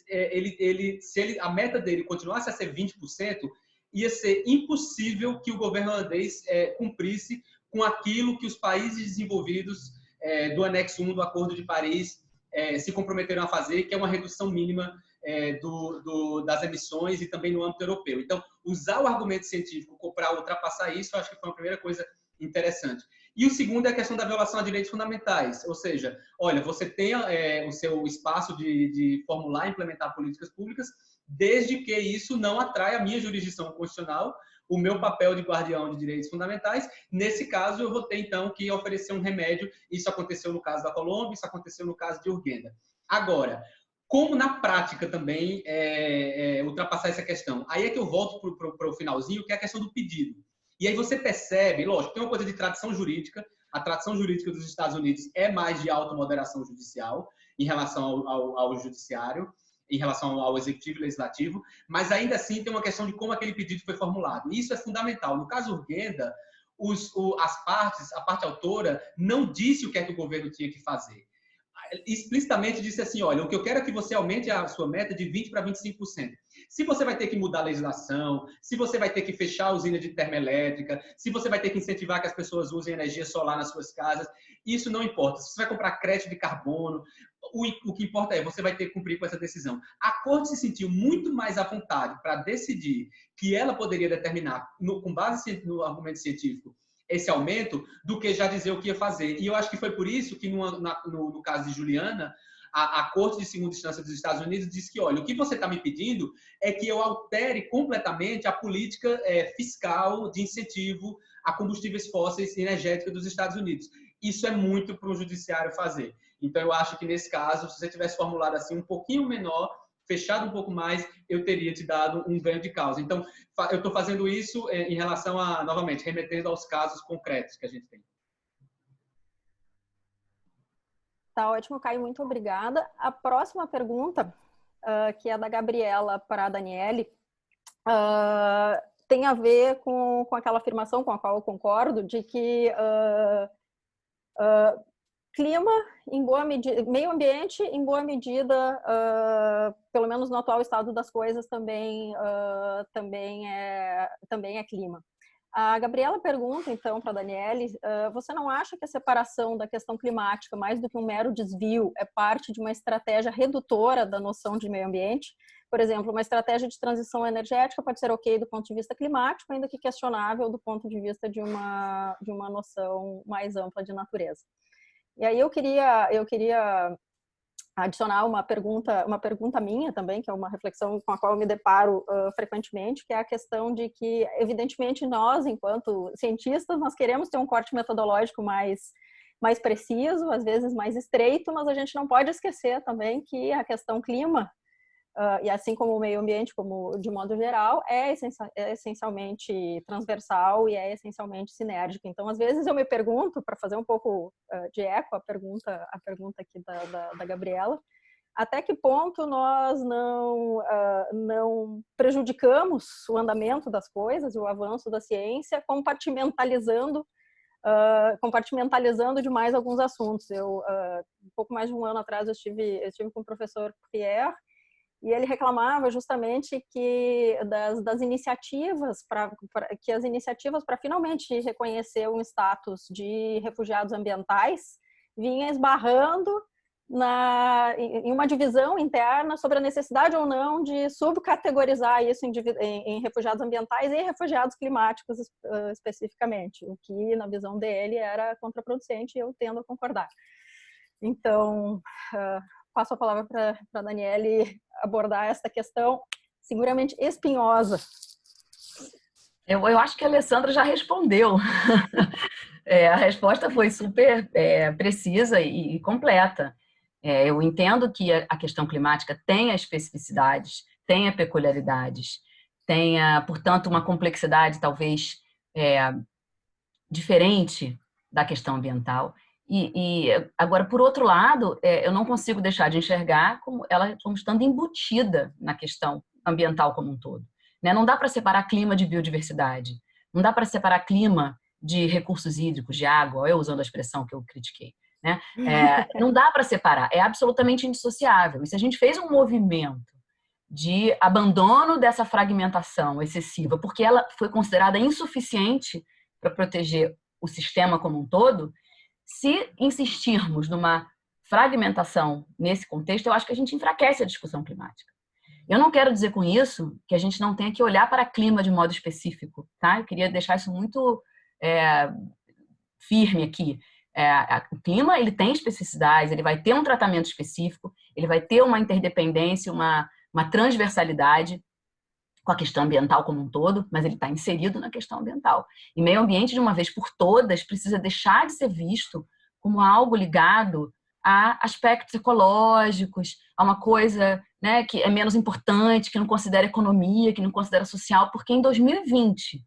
se a meta dele continuasse a ser 20%, ia ser impossível que o governo holandês cumprisse com aquilo que os países desenvolvidos do anexo 1 do Acordo de Paris se comprometeram a fazer, que é uma redução mínima das emissões e também no âmbito europeu. Então, usar o argumento científico para ultrapassar isso, eu acho que foi uma primeira coisa interessante. E o segundo é a questão da violação a direitos fundamentais, ou seja, olha, você tem o seu espaço de formular e implementar políticas públicas, desde que isso não atraia a minha jurisdição constitucional, o meu papel de guardião de direitos fundamentais. Nesse caso, eu vou ter, então, que oferecer um remédio. Isso aconteceu no caso da Colômbia, isso aconteceu no caso de Urguenda. Agora, como na prática também ultrapassar essa questão? Aí é que eu volto para o finalzinho, que é a questão do pedido. E aí você percebe, lógico, tem uma coisa de tradição jurídica. A tradição jurídica dos Estados Unidos é mais de automoderação judicial em relação ao judiciário, em relação ao executivo e legislativo, mas ainda assim tem uma questão de como aquele pedido foi formulado. E isso é fundamental. No caso Urguenda, a parte autora não disse o que é que o governo tinha que fazer. Explicitamente disse assim, olha, o que eu quero é que você aumente a sua meta de 20% para 25%. Se você vai ter que mudar a legislação, se você vai ter que fechar a usina de termoelétrica, se você vai ter que incentivar que as pessoas usem energia solar nas suas casas, isso não importa. Se você vai comprar crédito de carbono, o que importa é você vai ter que cumprir com essa decisão. A Corte se sentiu muito mais à vontade para decidir que ela poderia determinar, com base no argumento científico, esse aumento, do que já dizer o que ia fazer. E eu acho que foi por isso que, no caso de Juliana, a Corte de Segunda Instância dos Estados Unidos disse que, olha, o que você está me pedindo é que eu altere completamente a política fiscal de incentivo a combustíveis fósseis e energética dos Estados Unidos. Isso é muito para o judiciário fazer. Então, eu acho que, nesse caso, se você tivesse formulado assim um pouquinho menor, fechado um pouco mais, eu teria te dado um ganho de causa. Então, eu estou fazendo isso em relação a, novamente, remetendo aos casos concretos que a gente tem. Tá ótimo, Caio, muito obrigada. A próxima pergunta, que é da Gabriela para a Daniele, tem a ver com aquela afirmação com a qual eu concordo, de que clima, em boa medida, meio ambiente, em boa medida, pelo menos no atual estado das coisas, também é clima. A Gabriela pergunta, então, para a Daniele, você não acha que a separação da questão climática, mais do que um mero desvio, é parte de uma estratégia redutora da noção de meio ambiente? Por exemplo, uma estratégia de transição energética pode ser ok do ponto de vista climático, ainda que questionável do ponto de vista de uma noção mais ampla de natureza. E aí eu queria adicionar uma pergunta minha também, que é uma reflexão com a qual eu me deparo frequentemente, que é a questão de que, evidentemente, nós, enquanto cientistas, nós queremos ter um corte metodológico mais preciso, às vezes mais estreito, mas a gente não pode esquecer também que a questão clima, e assim como o meio ambiente, como de modo geral, é essencialmente transversal e é essencialmente sinérgico. Então, às vezes eu me pergunto, para fazer um pouco de eco a pergunta aqui da Gabriela, até que ponto nós não prejudicamos o andamento das coisas e o avanço da ciência compartimentalizando demais alguns assuntos. Um pouco mais de um ano atrás, eu estive com o professor Pierre, e ele reclamava justamente que das iniciativas que as iniciativas para finalmente reconhecer um status de refugiados ambientais vinha esbarrando em uma divisão interna sobre a necessidade ou não de subcategorizar isso em refugiados ambientais e refugiados climáticos especificamente, o que, na visão dele, era contraproducente e eu tendo a concordar. Então, passo a palavra para a Daniele abordar esta questão seguramente espinhosa. Eu acho que a Alessandra já respondeu. A resposta foi super precisa e completa. Eu entendo que a questão climática tenha especificidades, tenha peculiaridades, tenha, portanto, uma complexidade talvez diferente da questão ambiental. Agora, por outro lado, eu não consigo deixar de enxergar ela como estando embutida na questão ambiental como um todo. Não dá para separar clima de biodiversidade, não dá para separar clima de recursos hídricos, de água, eu usando a expressão que eu critiquei. Não dá para separar, é absolutamente indissociável. E se a gente fez um movimento de abandono dessa fragmentação excessiva, porque ela foi considerada insuficiente para proteger o sistema como um todo, se insistirmos numa fragmentação nesse contexto, eu acho que a gente enfraquece a discussão climática. Eu não quero dizer com isso que a gente não tenha que olhar para clima de modo específico, tá? Eu queria deixar isso muito firme aqui. O clima, ele tem especificidades, ele vai ter um tratamento específico, ele vai ter uma interdependência, uma transversalidade com a questão ambiental como um todo, mas ele está inserido na questão ambiental. E meio ambiente, de uma vez por todas, precisa deixar de ser visto como algo ligado a aspectos ecológicos, a uma coisa, né, que é menos importante, que não considera economia, que não considera social, porque em 2020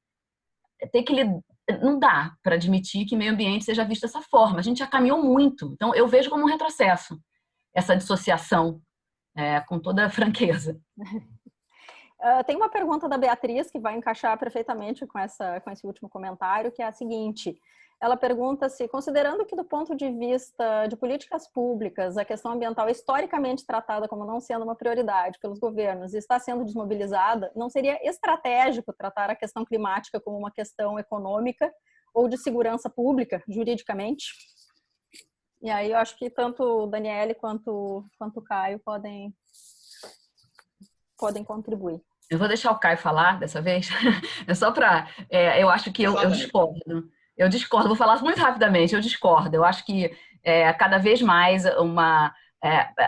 não dá para admitir que meio ambiente seja visto dessa forma. A gente já caminhou muito. Então, eu vejo como um retrocesso essa dissociação, com toda a franqueza. Tem uma pergunta da Beatriz que vai encaixar perfeitamente com esse último comentário, que é a seguinte. Ela pergunta se, considerando que do ponto de vista de políticas públicas, a questão ambiental é historicamente tratada como não sendo uma prioridade pelos governos e está sendo desmobilizada, não seria estratégico tratar a questão climática como uma questão econômica ou de segurança pública, juridicamente? E aí eu acho que tanto o Daniele quanto o Caio podem contribuir. Eu vou deixar o Caio falar dessa vez. É só para... eu acho que eu discordo. Eu discordo, vou falar muito rapidamente, eu discordo. Eu acho que cada vez mais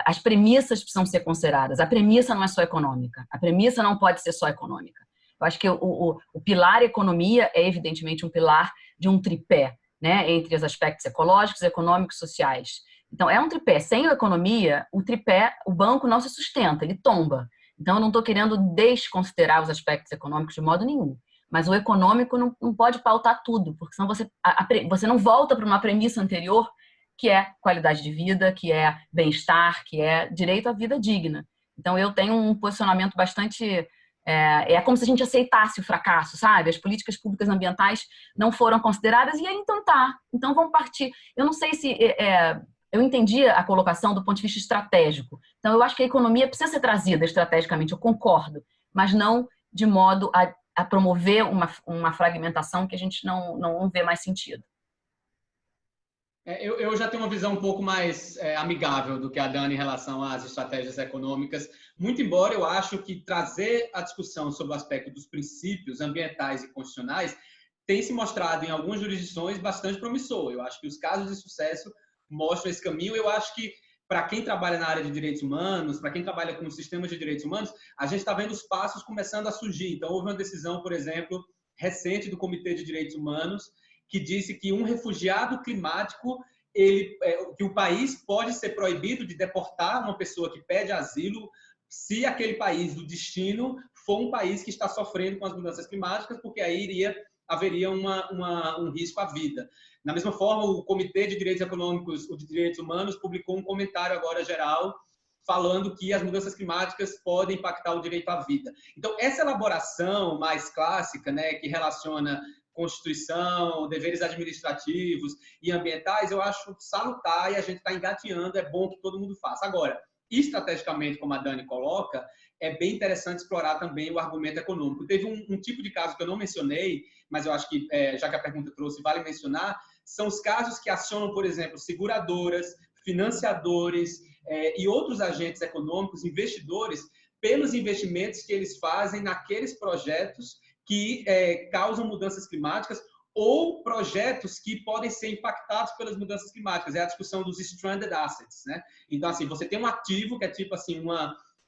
as premissas precisam ser consideradas. A premissa não é só econômica. A premissa não pode ser só econômica. Eu acho que o pilar economia é, evidentemente, um pilar de um tripé, né, entre os aspectos ecológicos, econômicos e sociais. Então, é um tripé. Sem a economia, o banco não se sustenta, ele tomba. Então, eu não estou querendo desconsiderar os aspectos econômicos de modo nenhum. Mas o econômico não pode pautar tudo, porque senão você não volta para uma premissa anterior, que é qualidade de vida, que é bem-estar, que é direito à vida digna. Então, eu tenho um posicionamento bastante... É como se a gente aceitasse o fracasso, sabe? As políticas públicas ambientais não foram consideradas, e aí então tá. Então, vamos partir. Eu não sei se... eu entendi a colocação do ponto de vista estratégico. Então, eu acho que a economia precisa ser trazida estrategicamente, eu concordo, mas não de modo a promover uma fragmentação que a gente não vê mais sentido. Eu já tenho uma visão um pouco mais amigável do que a Dani em relação às estratégias econômicas, muito embora eu acho que trazer a discussão sobre o aspecto dos princípios ambientais e constitucionais tem se mostrado em algumas jurisdições bastante promissor. Eu acho que os casos de sucesso mostram esse caminho. Eu acho que para quem trabalha na área de direitos humanos, para quem trabalha com sistemas de direitos humanos, a gente está vendo os passos começando a surgir. Então, houve uma decisão, por exemplo, recente do Comitê de Direitos Humanos, que disse que um refugiado climático, que o país pode ser proibido de deportar uma pessoa que pede asilo se aquele país do destino for um país que está sofrendo com as mudanças climáticas, porque aí haveria um risco à vida. Da mesma forma, o Comitê de Direitos Econômicos e de Direitos Humanos publicou um comentário agora geral falando que as mudanças climáticas podem impactar o direito à vida. Então, essa elaboração mais clássica, né, que relaciona Constituição, deveres administrativos e ambientais, eu acho salutar e a gente está engateando, é bom que todo mundo faça. Agora, estrategicamente, como a Dani coloca, é bem interessante explorar também o argumento econômico. Teve um tipo de caso que eu não mencionei, mas eu acho que, já que a pergunta trouxe, vale mencionar, são os casos que acionam, por exemplo, seguradoras, financiadores e outros agentes econômicos, investidores, pelos investimentos que eles fazem naqueles projetos que causam mudanças climáticas ou projetos que podem ser impactados pelas mudanças climáticas. É a discussão dos stranded assets, né? Então, assim, você tem um ativo que é tipo assim,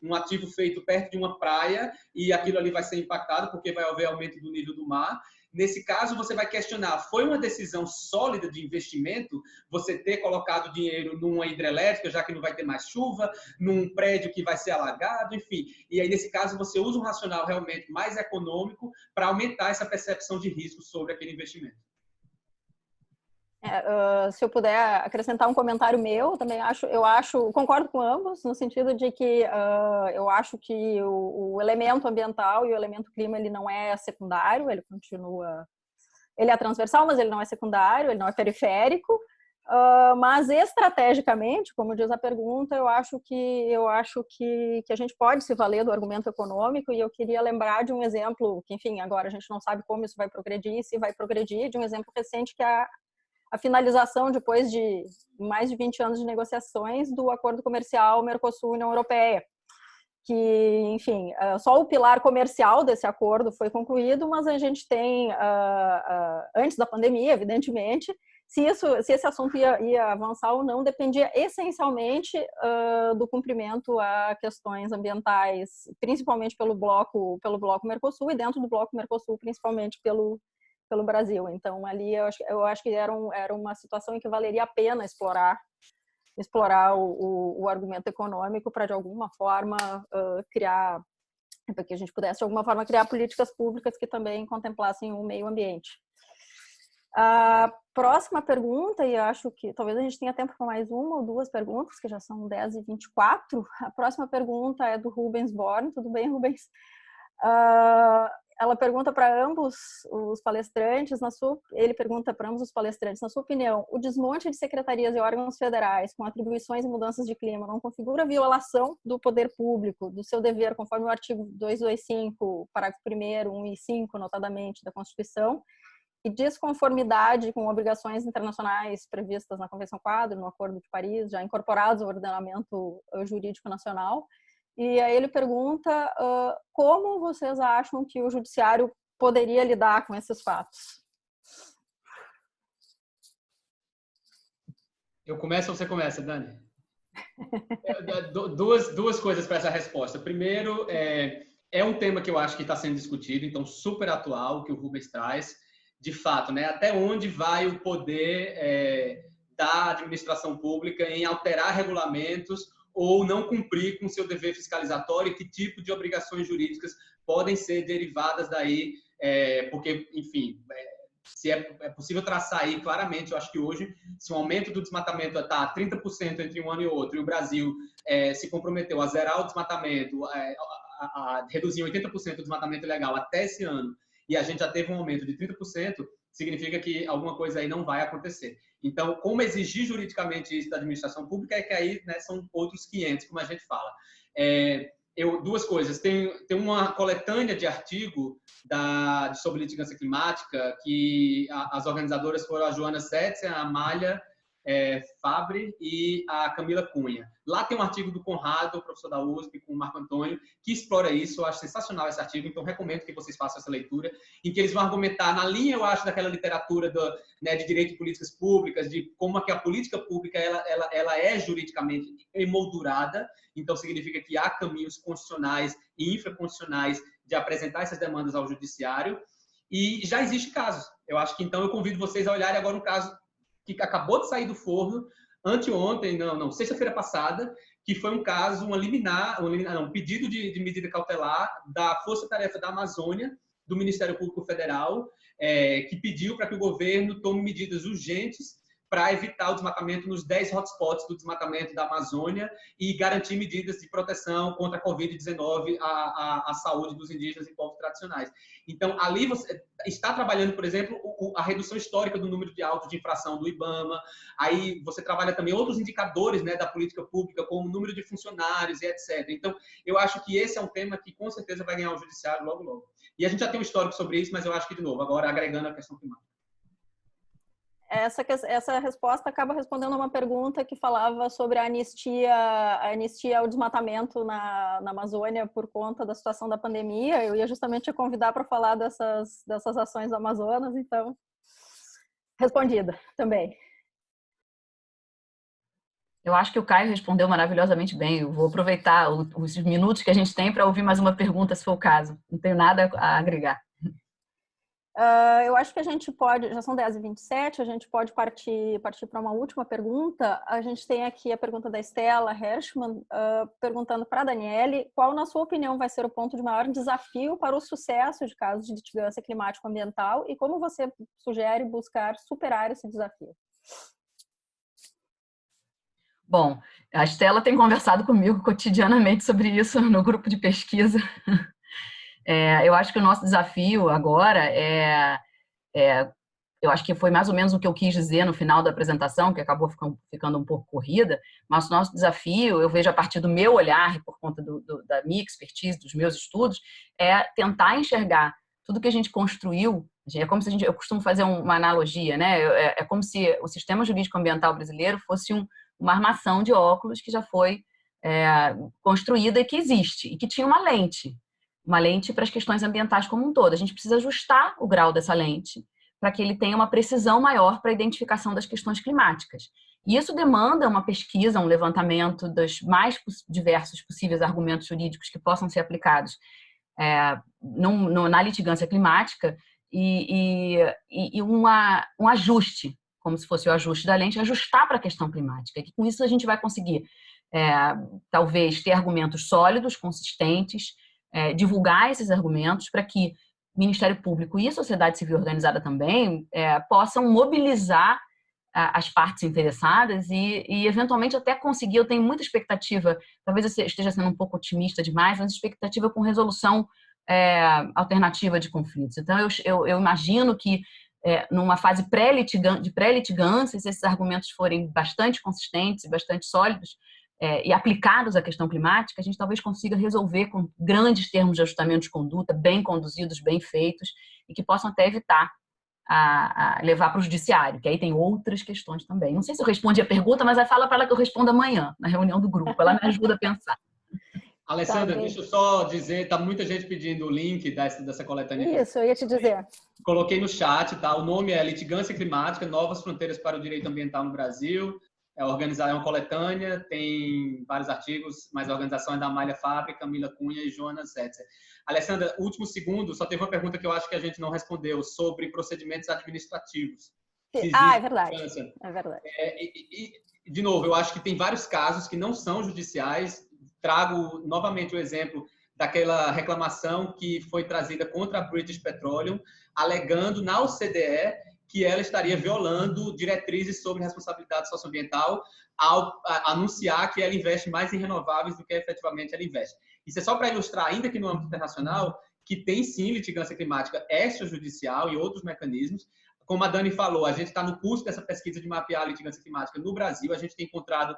um ativo feito perto de uma praia e aquilo ali vai ser impactado porque vai haver aumento do nível do mar. Nesse caso, você vai questionar, foi uma decisão sólida de investimento você ter colocado dinheiro numa hidrelétrica, já que não vai ter mais chuva, num prédio que vai ser alagado, enfim. E aí, nesse caso, você usa um racional realmente mais econômico para aumentar essa percepção de risco sobre aquele investimento. Se eu puder acrescentar um comentário meu, também concordo com ambos, no sentido de que eu acho que o elemento ambiental e o elemento clima, ele não é secundário, ele continua, ele é transversal, mas ele não é secundário, ele não é periférico, mas estrategicamente, como diz a pergunta, eu acho que a gente pode se valer do argumento econômico, e eu queria lembrar de um exemplo, que enfim, agora a gente não sabe como isso vai progredir, se vai progredir, de um exemplo recente que é a finalização, depois de mais de 20 anos de negociações, do acordo comercial Mercosul-União Europeia, que, enfim, só o pilar comercial desse acordo foi concluído, mas a gente tem, antes da pandemia, evidentemente, se esse assunto ia avançar ou não, dependia essencialmente do cumprimento a questões ambientais, principalmente pelo bloco Mercosul, e dentro do bloco Mercosul, principalmente pelo Brasil. Então, ali eu acho que era uma situação em que valeria a pena explorar o argumento econômico para, de alguma forma, para que a gente pudesse, de alguma forma, criar políticas públicas que também contemplassem o meio ambiente. A próxima pergunta, e eu acho que talvez a gente tenha tempo para mais uma ou duas perguntas, que já são 10h24. A próxima pergunta é do Rubens Born. Tudo bem, Rubens? Ela pergunta para ambos os palestrantes, ele pergunta para ambos os palestrantes, na sua opinião, o desmonte de secretarias e órgãos federais com atribuições e mudanças de clima não configura violação do poder público, do seu dever, conforme o artigo 225, parágrafo 1º, 1 e 5, notadamente, da Constituição, e desconformidade com obrigações internacionais previstas na Convenção Quadro, no Acordo de Paris, já incorporados ao ordenamento jurídico nacional? E aí ele pergunta como vocês acham que o judiciário poderia lidar com esses fatos? Eu começo ou você começa, Dani? Duas coisas para essa resposta. Primeiro, é um tema que eu acho que está sendo discutido, então super atual, que o Rubens traz. De fato, né? Até onde vai o poder da administração pública em alterar regulamentos ou não cumprir com seu dever fiscalizatório, e que tipo de obrigações jurídicas podem ser derivadas daí, porque, enfim, se é possível traçar aí claramente, eu acho que hoje, se o aumento do desmatamento está a 30% entre um ano e outro, e o Brasil se comprometeu a zerar o desmatamento, a reduzir 80% do desmatamento ilegal até esse ano, e a gente já teve um aumento de 30%, significa que alguma coisa aí não vai acontecer. Então, como exigir juridicamente isso da administração pública é que aí, né, são outros 500, como a gente fala. Duas coisas. Tem uma coletânea de artigo sobre litigância climática que as organizadoras foram a Joana Setzer, a Amália Fabre e a Camila Cunha. Lá tem um artigo do Conrado, professor da USP, com o Marco Antônio, que explora isso. Eu acho sensacional esse artigo, então recomendo que vocês façam essa leitura, em que eles vão argumentar, na linha, eu acho, daquela literatura de direito de políticas públicas, de como que a política pública ela é juridicamente emoldurada, então significa que há caminhos constitucionais e infraconstitucionais de apresentar essas demandas ao judiciário, e já existem casos. Eu acho que, então, eu convido vocês a olharem agora um caso que acabou de sair do forno, anteontem, sexta-feira passada, que foi um caso, um pedido de medida cautelar da Força Tarefa da Amazônia, do Ministério Público Federal, que pediu para que o governo tome medidas urgentes para evitar o desmatamento nos 10 hotspots do desmatamento da Amazônia e garantir medidas de proteção contra a Covid-19 à saúde dos indígenas e povos tradicionais. Então, ali você está trabalhando, por exemplo, a redução histórica do número de autos de infração do IBAMA, aí você trabalha também outros indicadores, né, da política pública, como o número de funcionários e etc. Então, eu acho que esse é um tema que, com certeza, vai ganhar o judiciário logo, logo. E a gente já tem um histórico sobre isso, mas eu acho que, de novo, agora agregando a questão climática. essa resposta acaba respondendo a uma pergunta que falava sobre a anistia ao desmatamento na Amazônia por conta da situação da pandemia. Eu ia justamente te convidar para falar dessas ações do Amazonas, então, respondida também. Eu acho que o Caio respondeu maravilhosamente bem. Eu vou aproveitar os minutos que a gente tem para ouvir mais uma pergunta, se for o caso. Não tenho nada a agregar. Eu acho que a gente pode, já são 10h27, a gente pode partir para uma última pergunta. A gente tem aqui a pergunta da Estela Hershman, perguntando para a Daniele, qual, na sua opinião, vai ser o ponto de maior desafio para o sucesso de casos de litigância climático-ambiental e como você sugere buscar superar esse desafio? Bom, a Estela tem conversado comigo cotidianamente sobre isso no grupo de pesquisa. Eu acho que o nosso desafio agora eu acho que foi mais ou menos o que eu quis dizer no final da apresentação, que acabou ficando um pouco corrida, mas o nosso desafio, eu vejo a partir do meu olhar, por conta da minha expertise, dos meus estudos, é tentar enxergar tudo que a gente construiu. É como se eu costumo fazer uma analogia, né? É como se o sistema jurídico ambiental brasileiro fosse uma armação de óculos que já foi construída e que existe, e que tinha uma lente para as questões ambientais como um todo. A gente precisa ajustar o grau dessa lente para que ele tenha uma precisão maior para a identificação das questões climáticas. E isso demanda uma pesquisa, um levantamento dos mais diversos possíveis argumentos jurídicos que possam ser aplicados na litigância climática e um ajuste, como se fosse o ajuste da lente, ajustar para a questão climática. E com isso a gente vai conseguir, talvez, ter argumentos sólidos, consistentes, divulgar esses argumentos para que Ministério Público e a sociedade civil organizada também possam mobilizar as partes interessadas e eventualmente até conseguir, eu tenho muita expectativa, talvez eu esteja sendo um pouco otimista demais, mas expectativa com resolução alternativa de conflitos. Então, eu imagino que numa fase de pré-litigância, se esses argumentos forem bastante consistentes e bastante sólidos, e aplicados à questão climática, a gente talvez consiga resolver com grandes termos de ajustamento de conduta, bem conduzidos, bem feitos, e que possam até evitar a levar para o judiciário, que aí tem outras questões também. Não sei se eu respondi a pergunta, mas fala para ela que eu respondo amanhã, na reunião do grupo. Ela me ajuda a pensar. Alessandra, deixa eu só dizer, tá muita gente pedindo o link dessa coletânea. Isso, eu ia te dizer. Coloquei no chat, tá? O nome é Litigância Climática, Novas Fronteiras para o Direito Ambiental no Brasil. É uma coletânea, tem vários artigos, mas a organização é da Amália Fábio, Camila Cunha e Jonas Setzer. Alessandra, último segundo, só teve uma pergunta que eu acho que a gente não respondeu, sobre procedimentos administrativos. É verdade. É verdade. De novo, eu acho que tem vários casos que não são judiciais. Trago novamente o exemplo daquela reclamação que foi trazida contra a British Petroleum, alegando na OCDE que ela estaria violando diretrizes sobre responsabilidade socioambiental ao anunciar que ela investe mais em renováveis do que efetivamente ela investe. Isso é só para ilustrar, ainda que no âmbito internacional, que tem sim litigância climática extrajudicial e outros mecanismos. Como a Dani falou, a gente está no curso dessa pesquisa de mapear a litigância climática no Brasil, a gente tem encontrado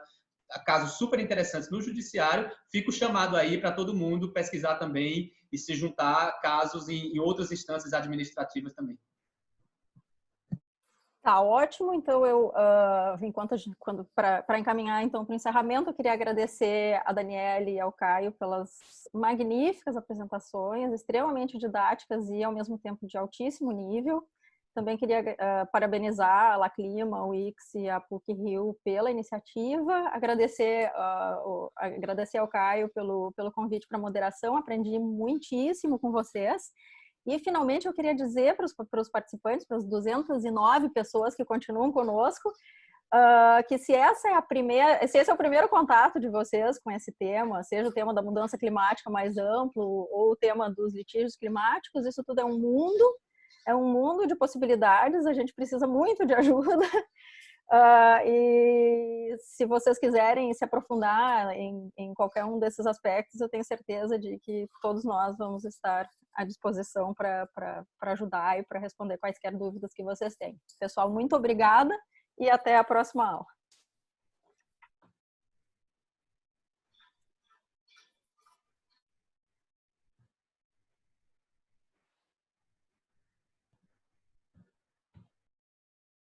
casos super interessantes no judiciário. Fica o chamado aí para todo mundo pesquisar também e se juntar a casos em outras instâncias administrativas também. Tá ótimo, então para encaminhar então para o encerramento, eu queria agradecer a Daniele e ao Caio pelas magníficas apresentações, extremamente didáticas e ao mesmo tempo de altíssimo nível. Também queria parabenizar a La Clima, o IX e a PUC-Rio pela iniciativa, agradecer ao Caio pelo convite para a moderação, aprendi muitíssimo com vocês. E, finalmente, eu queria dizer para os participantes, para as 209 pessoas que continuam conosco, que se esse é o primeiro contato de vocês com esse tema, seja o tema da mudança climática mais amplo ou o tema dos litígios climáticos, isso tudo é um mundo de possibilidades, a gente precisa muito de ajuda. E se vocês quiserem se aprofundar em qualquer um desses aspectos, eu tenho certeza de que todos nós vamos estar à disposição para ajudar e para responder quaisquer dúvidas que vocês têm. Pessoal, muito obrigada e até a próxima aula.